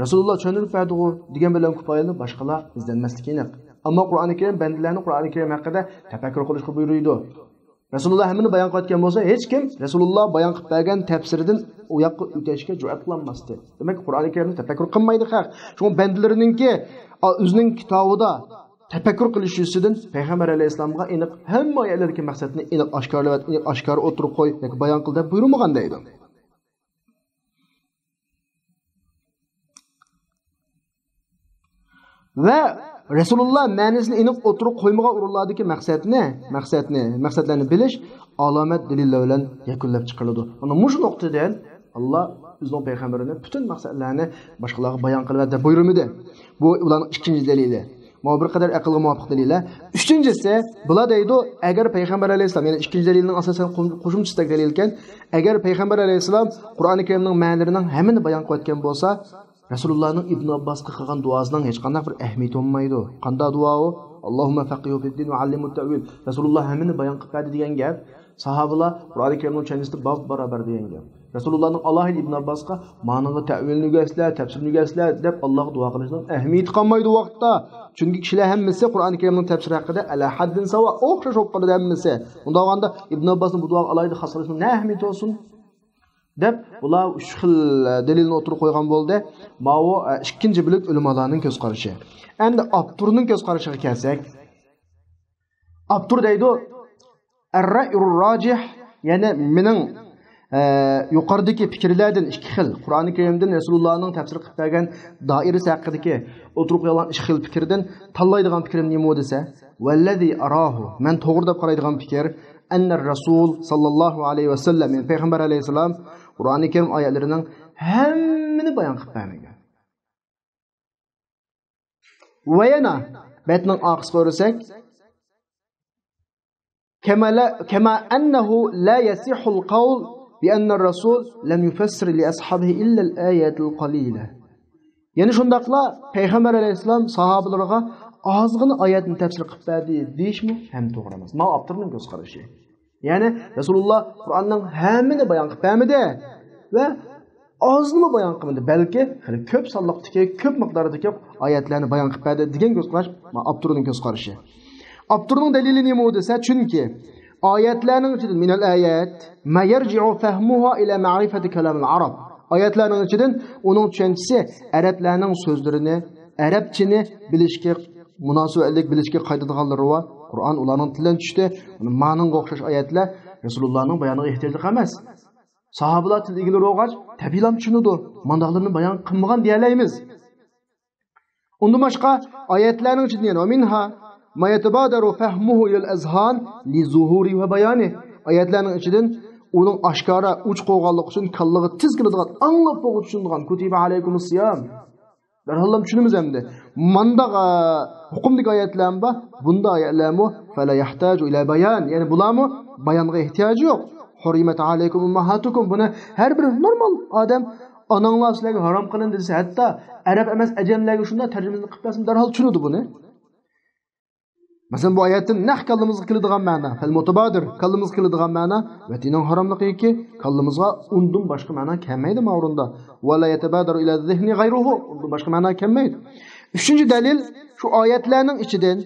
A: Rasululloh tushuntirib berdi-ku degan bilan kifoyalanib boshqalar izlanmasligi aniq. Ammo Qur'oni Karim bandalarni Qur'oni Karim haqida tafakkur qilishga buyuruydi. Rasululloh hammani bayon qilayotgan bo'lsa, hech kim Rasululloh bayon qilib bergan tafsiridan u yoqqa o'tishga jur'at qilmasdi. Demak, Qur'oni Karimni tafakkur qilmaydi xalq. Shunga bandalariningki o'zining kitobida tafakkur qilish yuzidan payg'ambar alayhisolamga aniq hamma oyatlardagi maqsadni aniq oshkorlab, aniq oshkor o'tirib qo'y yoki bayon qil deb buyurmagan deydi. Va Rasululloh ma'nosini aniq o'tirib qo'ymagan o'rinlardagi maqsadlarni bilish alomat dalillar bilan yakunlab chiqariladi. Mana shu nuqtadan Alloh o'zining payg'ambarini butun maqsadlarni boshqalarga bayon qiladi deb buyurmadi. Bu ularning ikkinchi dalili. Mana bir qadar aqlga muvofiq dalillar. Uchinchisi, bular deydi, agar payg'ambar alayhisalom, ya'ni ikkinchi dalilning asosan qo'shimchasi dalil ekan, agar payg'ambar alayhisalom Qur'oni Karimning ma'nolarining hammani bayon qilayotgan bo'lsa, Rasulullohning Ibn Abbosga qilgan duosining hech qanday bir ahamiyati bo'lmaydi. Qanday duo u? Allohumma faqihu fid-din va allimut ta'wil. Rasululloh hammani bayon qilib berdi degan gap, sahobalar Qur'oni Karimning chanisida barobar degan gap. Rasulullohning Alloh Ibn Abbosga ma'noga ta'vilni o'rgatishlar, tafsirni o'rgatishlar deb Allohga duo qilishning ahamiyati qolmaydi vaqtda. Chunki kishilar hammasi Qur'oni Karimning tafsiri haqida ala haddin sawa o'xshash bo'lib qoladi hammasi. Unda olganda Ibn Abbosning bu duo alayda xos qilishning ne ahamiyati olsun? deb ular uch xil dalilni o'tirib qo'ygan bo'ldi. Mavo ikkinchi bilik ulamolarning ko'z qarashi. Endi Abturning ko'z qarashiga kelsak, Abtur deydi, ar-ra'yur rajih, ya'ni mening yuqoridagi fikrlardan ikki xil, Qur'oni Karimdan Rasulullohning tafsir qilib bergan doirasi haqidagi o'tirib qo'ygan ikki xil fikrdan tanlaydigan fikrim nima desa, vallazi arahu, men to'g'ri deb qaraydigan fikr, anna Rasul sallallohu alayhi va sallam, ya'ni payg'ambar alayhisalom Qur'oni Karim oyatlarining hammani bayon qilib bermagan. Va yana batning oxirida ko'rsak, kama annahu la yasihul qawl bi anna ar-rasul lam yufassir li ashabihi illa al-ayat al-qalila. Yani shundaqla payg'ambar alayhisalom sahobalarga ozgina oyatni tafsir qilib berdi deyishmi? Ham to'g'ri emas. Ma Abturning ko'z qarashi. Yani Rasululloh Qur'onning hammani bayon qilib bermadi va ozmi bayon qilmadi, balki hali ko'p sonliqdagi, ko'p miqdordagi oyatlarni bayon qilib berdi degan ko'z qarash Abturning ko'z qarashi. Abturning dalili nima desa, chunki oyatlarning ichidan minal ayat ma yarji'u fahmuha ila ma'rifati kalam al-arab. Oyatlarning ichidan uning tushunchasi arablarning so'zlarini, arabchini bilishga munosabatlik bilishga qaytadiganlari va Qur'on ularning tilidan tushdi. Ma'noga o'xshash oyatlar Rasulullohning bayoniga ehtiyojli emas. Sahobalar til egilib o'g'ach, tabiilam tushunadi. Mandaqlarni bayon qilmagan deyalaymiz. Undan boshqa oyatlarning ichidan minha ma yatabadaru fahmuhu ila al-azhan li zuhuri va bayani. Oyatlarning ichidan uning oshkora uch qo'g'onlik uchun kallaga tiz keladigan, anglab bo'g'ib tushunadigan kutiba alaykumus siyam. Darhallam tushunimiz endi. Mandaq hukmdagi oyatlar bor, bunda oyatlarmi fala yahtaju ila bayan. Ya'ni bularmi bayonga ehtiyoji yo'q. Hurimat alaykum ummahatukum, buni har bir normal odam onanglar sizlarga harom qilindi desa, hatto arab emas ajamlarga shunday tarjimani qilib bersin, darhol tushunadi buni. Masalan bu oyatning naq kallamizga keladigan ma'no, fal mutabadir kallamizga keladigan ma'no va dining haromligi kallamizga undan boshqa ma'no kelmaydi ma'runda. Va la yatabadaru ila zihni ghayruhu, undan boshqa ma'no kelmaydi. Uchinchi dalil shu oyatlarning ichidan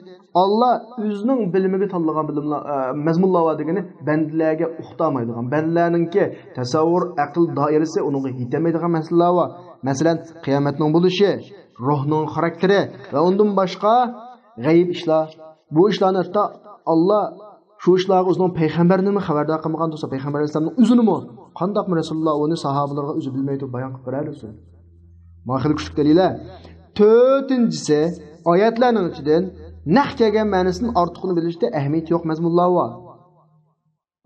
A: Allah o'zining bilimiga tanlagan bilimlar mazmunlar va degani bandalarga uqtamaydigan, bandalarningki tasavvur, aql doirasi unga yetmaydigan masalalar va masalan qiyomatning bo'lishi, ruhning xarakteri va undan boshqa g'ayb ishlar. Bu ishlarni hatto Allah shu ishlarga o'zining payg'ambarini xabardor qilmagan bo'lsa, payg'ambar alayhisolamning o'zinimi qandoq Rasululloh uni sahobalarga o'zi bilmaydi bayon qilib beradi. Mahil kuchli dalillar. To'rtinchisi, oyatlarning ichidan naq kelgan ma'nosini ortiqini bilishda ahamiyat yo'q mazmunlar bor.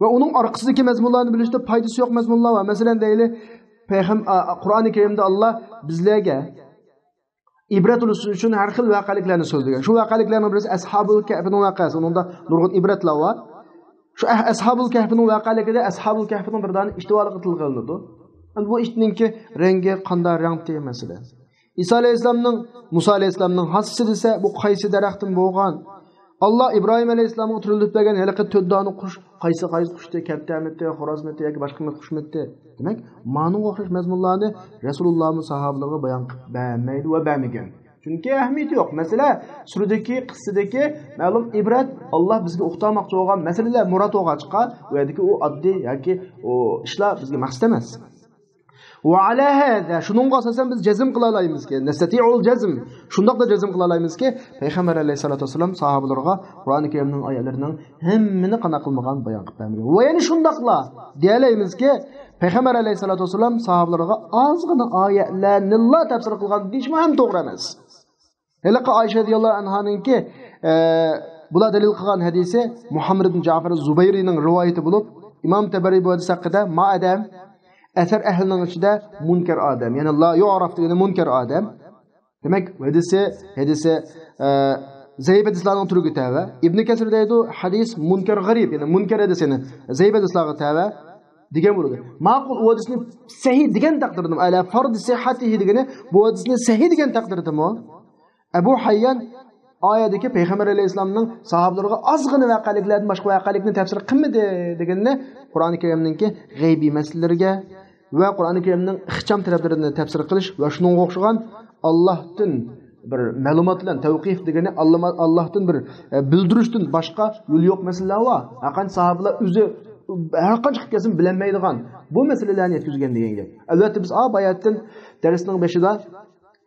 A: Va uning orqasidagi mazmunlarni bilishda foydasi yo'q mazmunlar bor. Masalan deyli, Qur'oni Karimda Alloh bizlarga ibrat uchun har xil voqeliklarni so'zlagan. Shu voqeliklarning birisi Ashabul Kahfning voqeasi. Unda nurg'un ibratlar bor. Shu Ashabul Kahfning voqeligida Ashabul Kahfning bir dona ishtivolig'i tilga olinadi. Bu ishninki rangi qanday rangti masalan. İsa alayhisolamning Musa alayhisolamning hassisi desa, bu qaysi daraxtdan bo'lgan? Allah İbrahim Aleyhisselam'a türülüp bergen heliqi 4 dana qush, qaysi qushdi, kaptamitdi, xo'rozmitdi yoki boshqa qushmitdi. Demak, ma'nun o'xshash mazmunlarni Rasulullohning sahobalariga bayon qilib bermaydi va bermagan. Chunki ahamiyati yo'q. Masalan, suradagi qissadagi ma'lum ibrat Alloh bizga o'qitmoqchi bo'lgan masalalar murod o'g'achqa, u yerdagi u oddiy yoki o ishlar bizga maqsad emas. وعلى هذا شنو asosan biz jazm qila olamizki, nastati'ul jazm. Shundaqda jazm qila olamizki, payg'ambar alayhisolatu vasallam sahobalarga Qur'oni Karimning oyatlarining hammini qana qilmagan bayon qilib bergan. Va yana shundaqla deyalamizki, payg'ambar alayhisolatu vasallam sahobalarga ozgina oyatlarni tafsir qilgan deyishmi ham to'g'ri emas. Halaqa Oysha radhiyallohu anhaninki bular dalil qilgan hadisi Muhammad ibn Ja'far az-Zubayrining rivoyati bo'lib, Imom Tabariy bu hadis haqida ma'adam Eser ehlinin içinde münker adam. Yani la yu'raf degeni münker adam. Demek hadisi Zeyd hadislarının türü tava. İbn Kesir deydi hadis münker garip. Yani münker hadisini Zeyd hadislarına tava degen bo'ladi. Ma'qul u hadisni sahih degan taqdirda ala fard sihhatihi degani bu hadisni sahih degan taqdirda Abu Hayyan oyatdagi payg'ambar alayhisolamning sahobalariga ozgina voqeliklardan boshqa voqelikni tafsir qilmadi deganni Qur'oni Karimninki g'aybiy masalalarga va Qur'oni Karimning ixcham taraflarini tafsir qilish va shunga o'xshagan Allohdan bir ma'lumotlar tavqif degani Allohdan bir bildirishdan boshqa yo'l yo'q masalalar bor. Aqan sahobalar o'zi har qancha qilgan bilinmaydigan bu masalalarni yetkazgan degan gap. Albatta biz oyatdan darsning boshida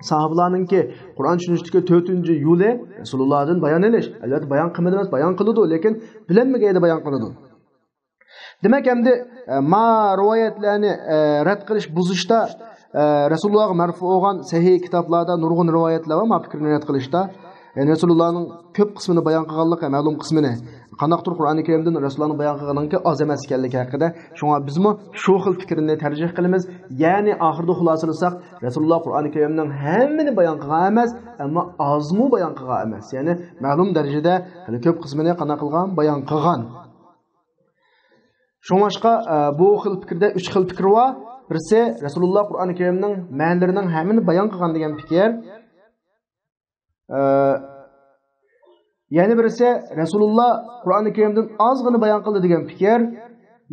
A: sahabalarınki Kur'an tushunishga 4-yo'li Rasulullohdan bayon etish. Albatta bayon qilmadi emas, bayon qiladi, lekin bilinmaganda bayon qiladi. Demak, endi ma rivoyatlarni rad qilish, buzishda Rasulullohga marfu bo'lgan sahih kitoblarda nurg'un rivoyatlar va ma fikrni rad qilishda Rasulullahning ko'p qismini bayon qilganligi, ma'lum qismini qanaqdir Qur'oni Karimdan Rasulullohning bayon qilganiga oz emas ekanligi haqida shunga bizmi shu xil fikrni tarjih qilamiz. Ya'ni oxirida xulosalasak, Rasululloh Qur'oni Karimning hammini bayon qilgan emas, ammo ozmi bayon qilgan emas. Ya'ni ma'lum darajada ko'p qismini qana qilgan, bayon qilgan. Shunga bu xil fikrda 3 xil fikr bor. Birisi Rasululloh Qur'oni Karimning ma'nolarining hammini bayon qilgan degan fikr. Yani birisi Rasulullah Qur'oni Karimdan ozgina bayon qildi degan fikr.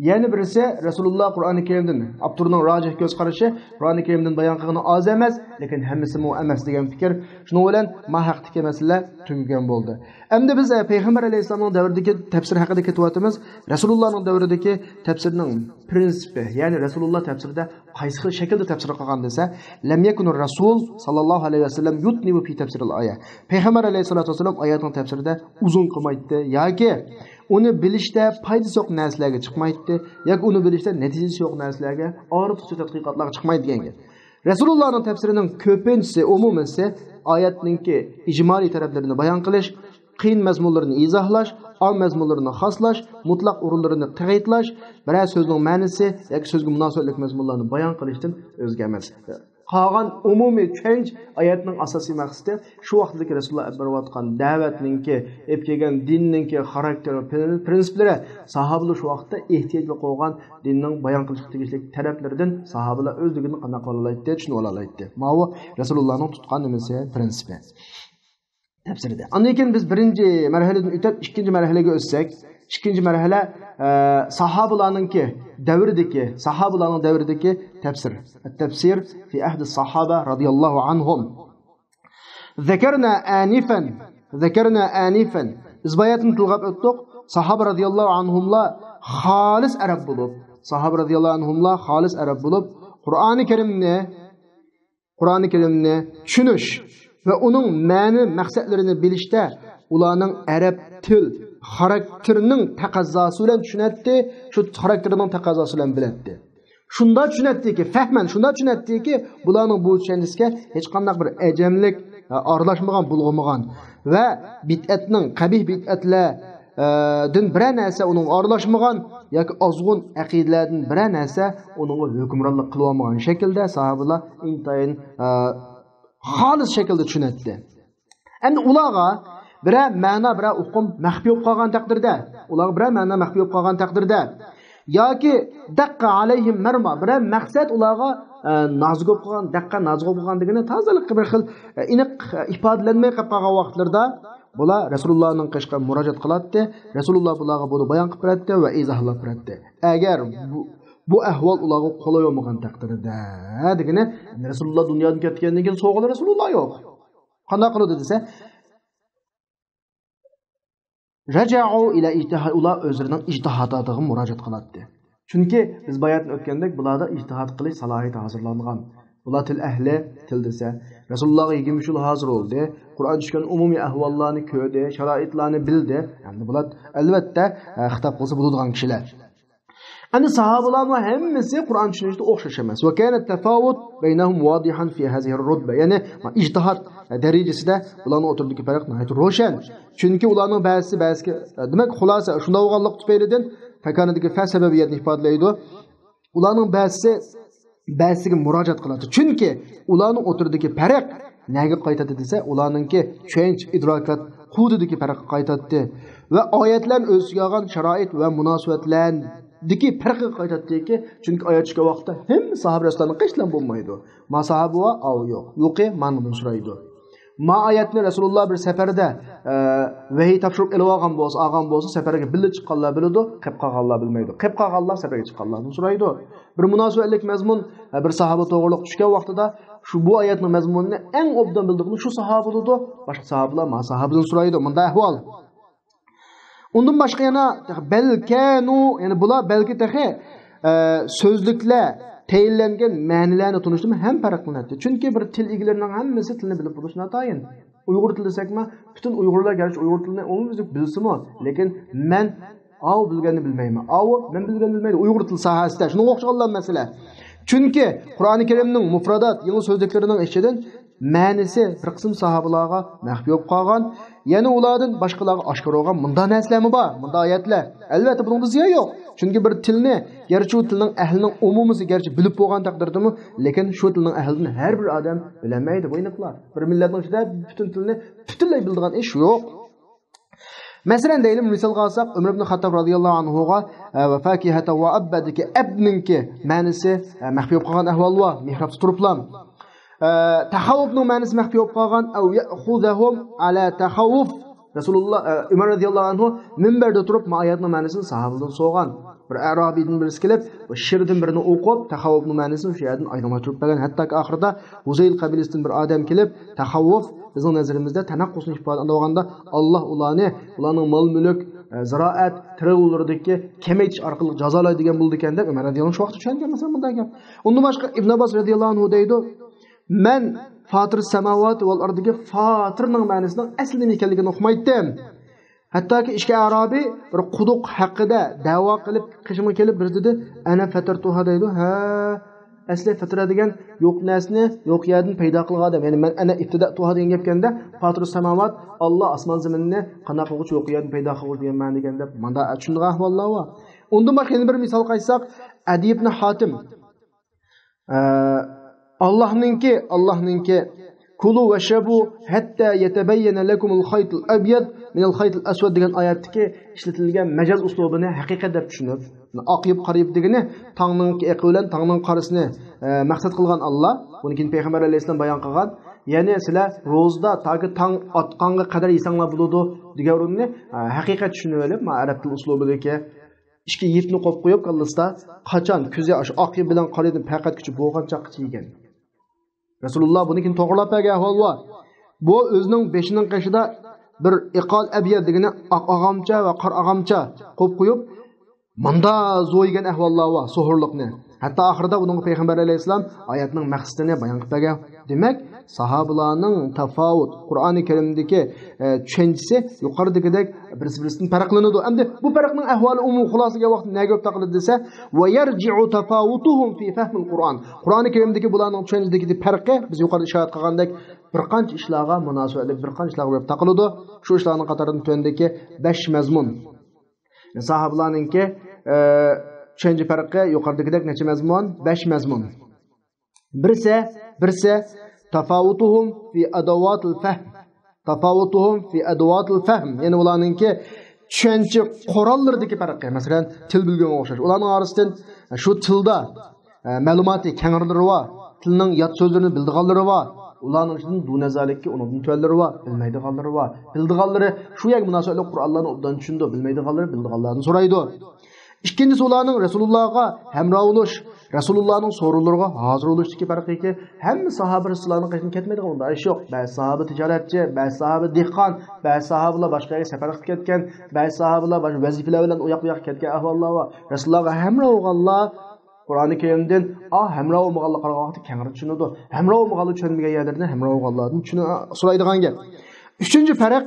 A: Yani birisi Rasulullah Qur'oni Karimdan Abdurning rojih ko'z qarashi Qur'oni Karimdan bayon qilgani oz emas, lekin hammasi mu emas degan fikr. Shuning bilan ma haqdagi masala tugagan bo'ldi. Endi biz payg'ambar alayhisolamning davridagi tafsir haqida ketyapmiz. Rasulullohning davridagi tafsirning prinsipi, ya'ni Rasululloh tafsirida qaysi xil shaklda tafsir qilgan desa, lam yakunur rasul sallallohu alayhi vasallam yutnibu fi tafsiril oyat. Payg'ambar alayhisolatu vasallam oyatning tafsirida uzun qilmaydi yoki uni bilishda foydasi yo'q narsalarga chiqmaydi yoki uni bilishda natijasi yo'q narsalarga ortiqcha tadqiqotlarga chiqmaydi degan. Rasulullohning tafsirining ko'pinchisi umumisi oyatningki ijmoliy taraflarini bayon qilish, qiyin mazmunlarini izohlash, am mazmunlarini xoslash, mutlaq o'rinlarini taqidlash, biror so'zning ma'nosi yoki so'zga munosabatli mazmunlarni bayon qilishdan o'zga emas. Qolgan umumiy change oyatning asosiy maqsadi shu vaqtdagi Rasululloh berayotgan da'vatninki, ep kelgan dinninki xarakteri, prinsiplari sahobalar shu vaqtda ehtiyojli bo'lgan dinning bayon qilishga tegishli taraflaridan sahobalar o'zligini qanday qo'llaydi, shuni olaydi. Mana Rasulullohning tutgan nimasi prinsipi. Tafsirida. Ondan keyin biz birinchi marhaladan o'tib, ikkinchi marhalaga o'tsak, ikkinchi marhala sahobalarningki davridagi tafsir. At-tafsir fi ahd as-sahaba radiyallohu anhum. Zakarna anifan. Biz bayatni tilg'ab o'tdik. Sahaba radiyallohu anhumlar xolis arab bo'lib, Qur'oni Karimni tushunish ve onun ma'ni maqsadlarini bilishda ularning arab til xarakterining taqozosi bilan tushunadi, shu xarakterining taqozosi bilan biladi. Shunda tushunadiki, bularning bu tushunishga hech qanday bir ajamlik aralashmagan, bulg'amagan va bid'atning qabih bid'atlar din bir narsa uning aralashmagan yoki ozg'un aqidalardan bir narsa uning hukmronlik qilib olmagan shaklda sahobalar intayin xolis shaklda tushunadi. Endi ularga biror ma'no, biror hukm maxfiy bo'lib qolgan taqdirda, yoki daqqa alayhim marma, biror maqsad ularga nozig bo'lib qolgan, daqqa nozig bo'lib qolgan degani tozalik bir xil aniq ifodalanmay qolgan vaqtlarda bular Rasulullahning qishqa murojaat qiladi. Rasululloh bularga buni bayon qilib beradi va izohlab beradi. Agar bu ahvol ularga qo'lay olmagan taqdirda degani Rasululloh dunyodan ketgandan keyin so'g'ili Rasululloh yo'q. Qanday qiladi desa, raja'u ila ijtihad, ular o'zlarining ijtihodiga murojaat qiladi. Chunki biz bayatni o'tgandek bularda ijtihod qilish salohiyati hozirlangan. Bular til ahli, til desa Rasulullohga 20 yil hozir bo'ldi. Qur'on tushgan umumiy ahvollarni ko'rdi, sharoitlarni bildi. Endi bular albatta xitob qilsa bo'ladigan kishilar. Endi sahobalarning hammasi Qur'on tushunishda o'xshash emas. Va kana tafawut baynahum wadihan fi hadhihi ar-rutba. Ya'ni ijtihod darajasida ularning o'tirdagi farq nihoyat ro'shan. Chunki ularning ba'zisiga demak xulosa shunday bo'lganlik tufaylidan fakanidagi fa sababiyatni ifodalaydi. Ularning ba'zisiga murojaat qiladi. Chunki ularning o'tirdagi farq nega qaytadi desa, ularningki tushunch, idrokat qudidagi farqqa qaytadi va oyatlar o'ziga olgan sharoit va munosabatlar diki farqi qaytadiki, chunki oyat tushgan vaqtda ham sahoba rasullarning qishlan bo'lmaydi. Ma sahaba av yo'q. Yo'qi mandan so'raydi. Ma oyatni Rasululloh bir safarda vahiy topshirib olgan bo'lsa, safarga birga chiqqanlar biladi, qilib qolganlar bilmaydi. Qilib qolganlar safarga chiqqanlardan so'raydi. Bir munosabatlik mazmun bir sahoba to'g'riliq tushgan vaqtida shu bu oyatning mazmunini eng obdan bildigini shu sahoba biladi, boshqa sahobalar ma sahobadan so'raydi. Bunda ahvol. Undan boshqa yana balkanu, ya'ni bular balki tahi so'zliklar tayinlangan ma'nolarni tunishdimi ham farq qiladi. Chunki bir til egalarining hammasi tilni bilib bo'lishini atayin. Uyg'ur tili desakmi, butun Uyg'urlar garchi Uyg'ur tilini umumiy bilsa-mu, lekin men av bilganni bilmayman. Men bilganni bilmaydi. Uyg'ur til sohasida shunga o'xshagan masala. Chunki Qur'oni Karimning mufradat, yangi so'zliklarining ichidan ma'nisi bir qism sahobalarga maxfi bo'lib qolgan, yana ulardan boshqalarga oshkor bo'lgan bunda narsalarmi bor, bunda oyatlar. Albatta buning ziyo yo'q. Chunki bir tilni, garchi u tilning ahlining umumisi garchi bilib bo'lgan taqdirdami, lekin shu tilning ahlidan har bir odam bilmaydi bu aniqlar. Bir millatning ichida butun tilni butunlay biladigan ish yo'q. Masalan deylik, misolga olsak, Umar ibn Xattob radhiyallohu anhu ga va fakihata va abadiki abninki ma'nisi maxfi bo'lib qolgan ahvol bor, mihrobda turiblar. Taxavvufning ma'nosi maxfi bo'lib qolgan, av ya'khudahum ala taxavvuf. Rasululloh Umar radhiyallohu anhu minbarda turib oyatning ma'nosini sahobadan so'rgan. Bir arabiydan birisi kelib, shirdan birini o'qib, taxavvufning ma'nosini shu yerdan aylantirib bergan. Hattoki oxirida Huzayl qabilasidan bir odam kelib, taxavvuf bizning nazarimizda tanaqqusni ifodalaganda Alloh ularning mol-mulk, ziroat, tirillardagi kamaytish orqali jazolaydigan bo'ldi ekan deb Umar radhiyallohu anhu shu vaqtda tushungan masalan bunday gap. Undan boshqa Ibn Abbos radhiyallohu anhu deydi, men Fatir samawati val ardiga Fatirning ma'nosining aslini ekanligini uqmaydim. Hattoki ishga arabiy bir quduq haqida da'vo qilib, qishimga kelib bir dedi, ana fatartuha deydi. Ha, asli fatra degan yo'q narsani yo'q yerdan paydo qilgan odam. Ya'ni men ana ibtida'tuha degan gapganda Fatir samawat Alloh osmon zaminni qanday qiluvchi yo'q yerdan paydo qiluvchi degan ma'no deganda menda shunday ahvollar bor. Undan boshqa yana bir misol qaytsak, Adi ibn Hatim Allah'ninki kulu ve şabu hatta yetabayyana lakumul khaytul abyad minal khaytul aswad degan oyatdagi ishlatilgan majaz uslubini haqiqat deb tushunib, oqib qarib degani tongning eqi bilan tongning qarisini maqsad qilgan Alloh, buni keyin payg'ambar alayhisalom bayon qilgan. Ya'ni sizlar ro'zda toki tong otqanga qadar yesanglar bo'ladi degan o'rinni haqiqat tushunib olib, arab til uslubidagi ishga yetni qo'yib qo'yib qolsa, qachon ko'zi oqib bilan qaraydi faqat kuchi bo'lgancha qichigan. Rasululloh bunikin to'g'rilab bergan ahvol bor. Bu o'zining beshining qishida bir iqol abiyad degani oq og'amcha va qor og'amcha qo'yib qo'yib, manda zo'ygan ahvollar bor, so'hurlikni. Hatto oxirida uning payg'ambar alayhisalom oyatning maqsadini bayon qilib bergan. Demak, sahobalarning tafovut, Qur'oni Karimdagi tushunchasi yuqoridagidek birisi-birisidan farqlanadi. Endi bu farqning ahvoli umum xulosiga vaqt nega taqlid desa, va yarji'u tafawutuhum fi fahmil Qur'on. Qur'oni Karimdagi bularning tushunchadagi farqi biz yuqorida ishorat qilgandek bir qancha ishlarga munosabatli bir qancha ishlarga bo'lib taqiladi. Shu ishlarning qatoridan tushundagi 5 mazmun. Sahobalarningki tushuncha farqi yuqoridagidek necha mazmun? 5 mazmun. Birisi tafawutuhum fi adawatil fahm. Tafawutuhum fi adawatil fahm. Ya'ni ularningki tushuncha qurollardagi farqi. Masalan, til bilganga o'xshash. Ularning orasidan shu tilda ma'lumotli kengrlari bor, tilning yot so'zlarini bildiganlari bor. ularning ichidan dunazalikki uningdan tövellari var, bilmaydiganlari var. Bildiganlari shu yak munosabatli Qur'onlarni obdan tushundi, bilmaydiganlari bildiganlarni so'raydi. İkincisi ularning Rasulullahga hamroh bo'lish, Rasulullahning so'rovlariga hozir bo'lishdagi farqi hamma sahoba Rasulullohning qishini ketmaydigan unda ish yo'q. Ba'zi sahoba tijoratchi, ba'zi sahoba dehqon, ba'zi sahobalar boshqa yerga safarga ketgan, ba'zi sahobalar boshqa vazifalar bilan u yoq ketgan ahvollar bor. Rasulullohga hamroh bo'lganlar Qur'oni Karimdan hamroh bo'lganlar qaraganda kengri tushunadi. Hamroh bo'lganlar tushunmagan yerlarni hamroh bo'lganlardan so'raydigan gap. Üçüncü farq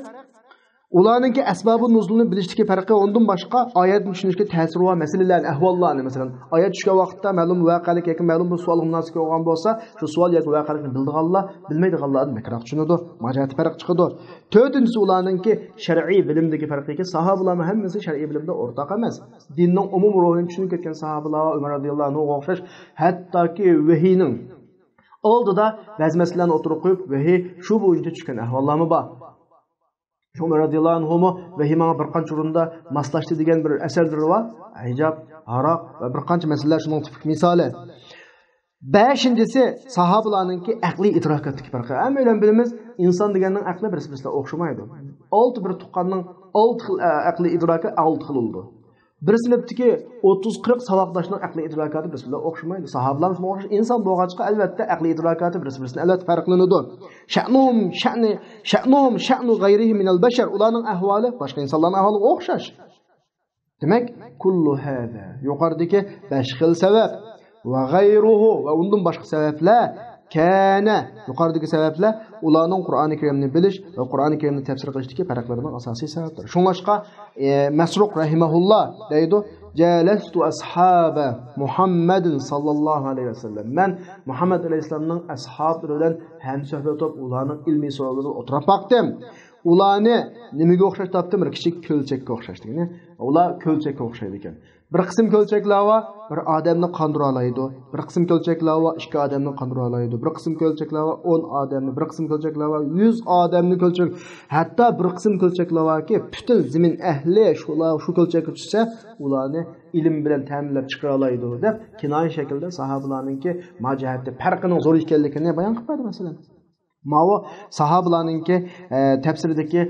A: ularninki asbabı nuzulni bilishdagi farqi ondan boshqa oyatni tushunishga ta'sir va masalalarni, ahvollarni, masalan, oyat tushgan vaqtda ma'lum voqelik yoki ma'lum bir savol munosib bo'lgan bo'lsa, shu savol yoki voqelikni bildiganlar, bilmaydiganlardan makroq tushunadi, majoriyat farq chiqadi. To'rtinchisi ularninki shar'iy bilimdagi farqi, sahobalarning hammasi shar'iy bilimda o'rtaq emas. Dinning umum ruhini tushunib ketgan sahobalar, Umar radhiyallohu anhu o'xshash, hattoki vahiyning oldida ba'zi masalalarni o'tirib qo'yib, vahiy shu bo'yicha tushgan ahvollarmi bor. Umar radhiyallohu anhu vahimanga bir qancha o'rinda maslashdi degan bir asarlari bor. Hijob, aroq va bir qancha masalalar shuning tipik misoli. Beshinchisi sahobalarningki aqliy idrokatdagi farqi. Hammalar bilamiz, inson deganning aqli bir-biriga o'xshamaydi. 6 bir tuqqanning 6 xil aqliy idroki 6 xil bo'ldi. Bir sinfdagi 30-40 savoddoshning aqliy idrokati bir-biriga o'xshamaydi. Sahobalar o'xshash inson bo'lg'achqa albatta aqliy idrokati bir-biriga albatta farqlanadi. Sha'nu g'ayrihi minal bashar. Ularning ahvoli boshqa insonlarning ahvoliga o'xshash. Demak, kullu hada yuqoridagi 5 xil sabab va g'ayruhu va undan boshqa sabablar kana yuqoridagi sabablar ularning Qur'oni Karimni bilish va Qur'oni Karimni tafsir qilishdagi farqlarining asosiy sabablari. Shunlashqa Masruq rahimahulloh deydi: "Jalastu ashaba Muhammadin sallallohu alayhi vasallam." Men Muhammad alayhisolamning ashablari bilan ham suhbat o'tib, ularning ilmiy so'rovlarida o'tirib baqdim. Ularni nimaga o'xshash topdim? Bir kichik ko'lchakka o'xshashligini. Ular ko'lchakka o'xshaydi ekan. Bir qism ko'lchaklar va bir odamni qondira oladi. Bir qism ko'lchaklar va 2 odamni qondira oladi. Bir qism ko'lchaklar va 10 odamni, bir qism ko'lchaklar va 100 odamni ko'lchak. Hatto bir qism ko'lchaklar varki, butun zamin ahli shu ko'lchakka tushsa, ularni ilm bilan ta'minlab chiqara oladi deb kinoya shaklda sahobalarningki majohatda farqining zo'r ekanligini bayon qilib berdi masalan. Mavo sahobalarningki tafsiridagi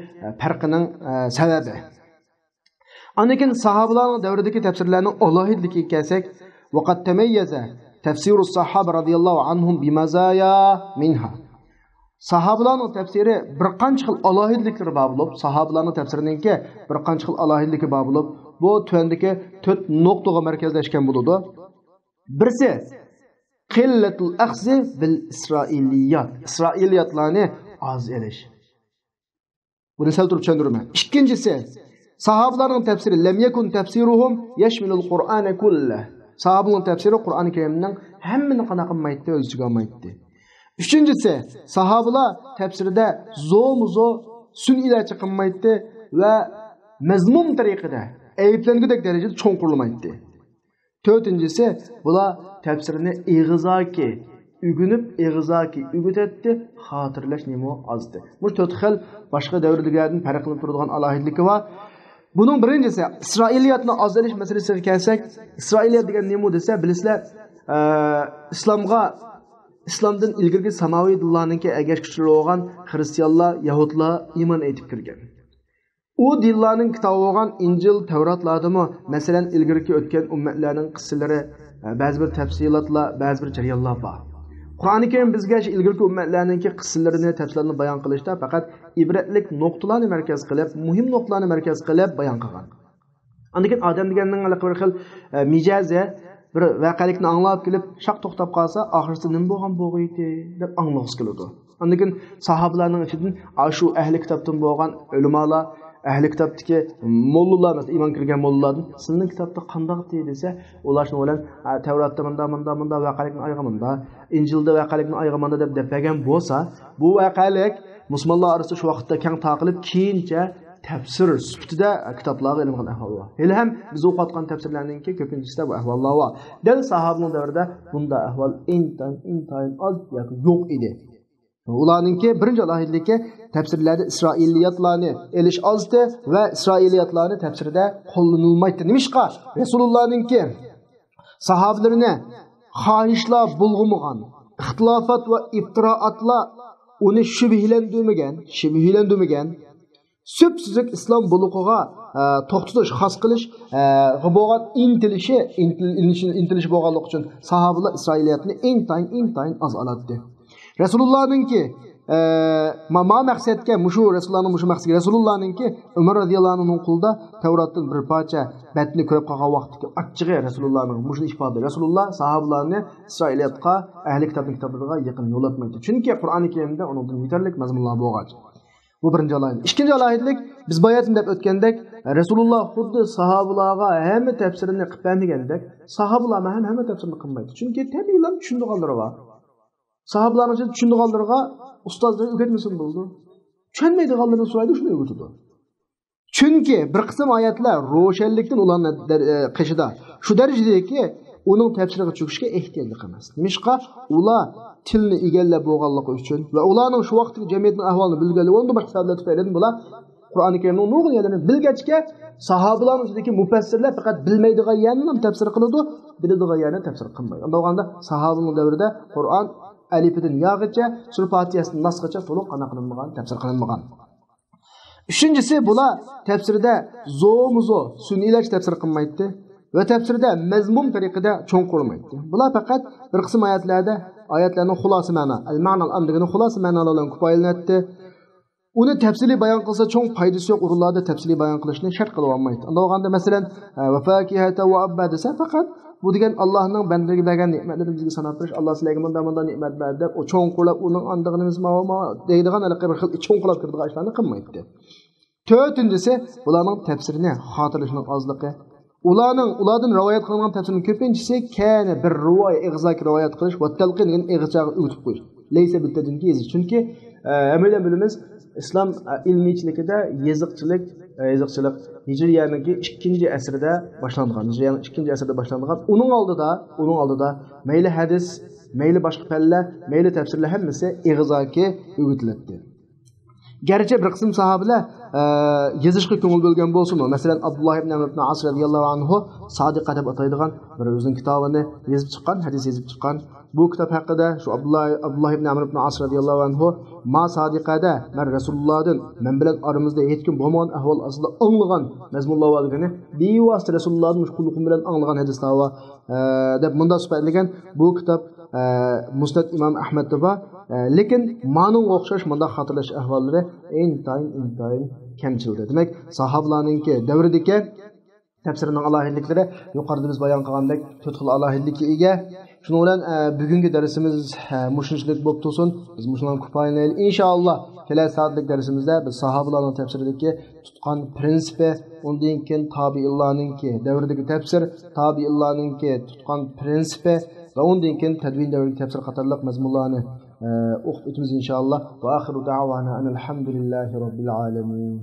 A: farqining sababi. Anikin sahobalarning davridagi tafsirlarning alohidligiga kelsak, vaqat tamayyaza tafsirus sahaba radhiyallohu anhum bimazaya minha. Sahobalarning tafsiri bir qancha xil alohidliklari bor bo'lib, sahobalarning tafsirininki bir qancha xil alohidligi bor bo'lib, bu tuandagi 4 nuqtaga markazlashgan bo'ladi. Birisi qillatul akhzi bil isroiliyat. İsrailiyatlarni az elish. Buni sal turib tushundiraman. Ikkinchisi sahobalarning tafsiri lam yakun tafsiruhum yashmilul Qur'ana kullah. Sahobalarning tafsiri Qur'oni Karimning hammani qana qilmaydi, o'z ichiga olmaydi. Uchinchisi sahobalar tafsirida zo'muzo sun'iylarcha qilmaydi va mazmum tariqada ayblangudek darajada cho'nqurlamaydi. To'rtinchisi bular tafsirini ig'zoki ügütetdi, xatirlash nima azdi. Bu 4 xil boshqa davrlardan farqlanib turadigan alohidligi bor. Bunun birincisi İsrailiyatni azalish masalasiga kelsak, İsrailiyat degan nima desa, bilasizlar, islomdan ilgirgi samaviy dinlarninki agashkichli bo'lgan xristianlar, yahudlar iymon etib kirgan. U dinlarning kitobi bo'lgan Injil, Tavratlardami, masalan, ilgirki o'tgan ummatlarning qissalari, ba'zi bir tafsilotlar, ba'zi bir jarayonlar bor. Qur'oni Karim bizga ilgirki ummatlarninki qissalarini, tafsirlarini bayon qilishda faqat ibratlik nuqtalarni markaz qilib, muhim nuqtalarni markaz qilib bayon qilgan. Andikin odam deganning bir xil mijazi bir voqelikni anglab kelib, shaq to'xtab qolsa, oxirida nima bo'lgan bo'g'iydi deb anglag'is keladi. Andikin sahobalarning ichidan shu ahli kitobdan bo'lgan ulamolar, ahli kitobdagi mollalar, masalan, iymon kirgan mollalardan sizning kitobda qanday desa, ular shuni bilan Tavratda munda voqelikni ayg'amanda, Injilda voqelikni ayg'amanda deb degan bo'lsa, bu voqelik musulmonlar orasida shu vaqtda keng taqilib, keyincha tafsir sifatida kitoblarga ilingan ahvollar. Hali ham biz o'qiyotgan tafsirlarningki ko'pinchisida bu ahvollar bor. Dal sahobaning davrida bunda ahvol intayin oz yoki yo'q edi. Ularninki birinchi alohidligi tafsirlarda Isroiliyatlarni elish ozdi va Isroiliyatlarni tafsirida qo'llanilmaydi. Nimishqa Rasulullahninki sahobalarni xohishlar bulg'umagan, ixtilofat va iftiroatlar uni shubhilandirmagan söpsüzlük İslam buluğuğa to'xtatish xos qilish bo'lgan intilish bo'lganligi uchun sahobalar Isroiliyatni intayin az oladi. Rasulullahninki maqsadga Rasulullahninki Umar radhiyallohu anhuning qo'lida Tavratdan bir parcha batni ko'rib qolgan vaqtda achchig'i Rasulullahning mushuni ifoda. Rasululloh sahobalarni Isroiliyatga ahli kitoblarga yaqin yo'latmaydi. Chunki Qur'oni Karimda uningdan yetarlik mazmunlar bo'lgan. Bu birinci alayetlik. İkinci alayetlik biz bayatında ötkendek Resulullah xuddi sahabalarga hamma tafsirini qilib bermagandek, sahabalar hamma tafsirini qilmaydi. Chunki tabiiylar tushundiganlari bor. Sahabalarning tushundiganlariga ustozlar o'rgatmasin bo'ldi. Tushunmaydiganlarni so'raydi, shuni o'rgatadi. Chunki bir qism oyatlar ro'shanlikdan ularni qishida shu darajadaki uning tafsiriga cho'kishga ehtiyoj emas. Nimishqa ular tilni egallab bo'lganligi uchun va ularning shu vaqtdagi jamiyatning ahvolini bilganligi unda boshqa sabablar tufayli bular Qur'oni Karimning nurg'un yerlarini bilgachga sahobalarning ichidagi mufassirlar faqat bilmaydigan yerni ham tafsir qiladi, biladigan yerni tafsir qilmaydi. Unda bo'lganda sahobaning davrida Qur'on alifidan yog'icha, sura Fatihasidan nasgacha to'liq ana qilinmagan, tafsir qilinmagan. Üçüncüsü bular tafsirda zo'muzo sunniylach tafsir qilmaydi va tafsirda mazmun tariqada cho'ng qurmaydi. Bular faqat bir qism oyatlarning xulosa ma'no, al-ma'nal amdigini xulosa ma'nolardan kifoyalanadi. Uni tafsili bayon qilsa cho'ng foydasi yo'q o'rinlarda tafsili bayon qilishni shart qilib olmaydi. Unda bo'lganda masalan va fakihata va abba desa faqat bu degan Allohning bandaga bergan ne'matlarini bizga sanab berish, Alloh sizlarga bunday ne'mat berdi deb o cho'ng qilib uning andig'ini deydigan bir xil cho'ng qilib kirdigan ishlarni qilmaydi. To'rtinchisi bularning tafsirini xotirlashning ozligi. Ulardan rivoyat qilingan tafsirning ko'pinchisi kana bir rivoya ig'zoki rivoyat qilish va talqin degan ig'zoga o'tib qo'yish. Laysa bittadinki yezish. Chunki hammalar bilamiz islom ilmiychiligida yeziqchilik Hijriyaning 2-asrda boshlangan. Hijriyaning 2-asrda boshlangan. Uning oldida mayli hadis, mayli boshqa fanlar, mayli tafsirlar hammasi ig'zoki o'gitiladi. Gerçi bir kısım sahabeler yazışqa ko'ngil bo'lgan bo'lsin-u. Masalan, Abdullah ibn Amr ibn As radhiyallohu anhu Sadiqa deb ataydigan bir o'zining kitobini yozib chiqqan, hadis yozib chiqqan. Bu kitob haqida shu Abdullah ibn Amr ibn As radhiyallohu anhu ma Sadiqada men Rasulullohdan men bilan aramizda hech kim bo'lmagan ahvol aslida anglagan mazmunlar borligini, bevosita Rasulullohning mushkulliqi bilan anglagan hadislar va deb bunda sifatlagan bu kitob Musnad Imom Ahmad va lekin ma'nun o'xshash bunda xotirlash ahvollari intayin kamchildi. Demak, sahobalarningki davridagi tafsirining alohidliklari yuqorida biz bayon qilgandek to'rt xil alohidlikka ega. Shuning bilan bugungi darsimiz mushunchalik bo'lib tursin. Biz mushundan kifoyalanaylik. Inshaalloh kelasi soatlik darsimizda biz sahobalarning tafsiridagi tutgan prinsipi, undan keyin tabiinlarningki davridagi tafsir, tabiinlarningki tutgan prinsipi va undan keyin tadvin davridagi tafsir qatorliq mazmunlarni o'qib o'tamiz inshaalloh. Va oxiru da'vana alhamdulillahi robbil alamin.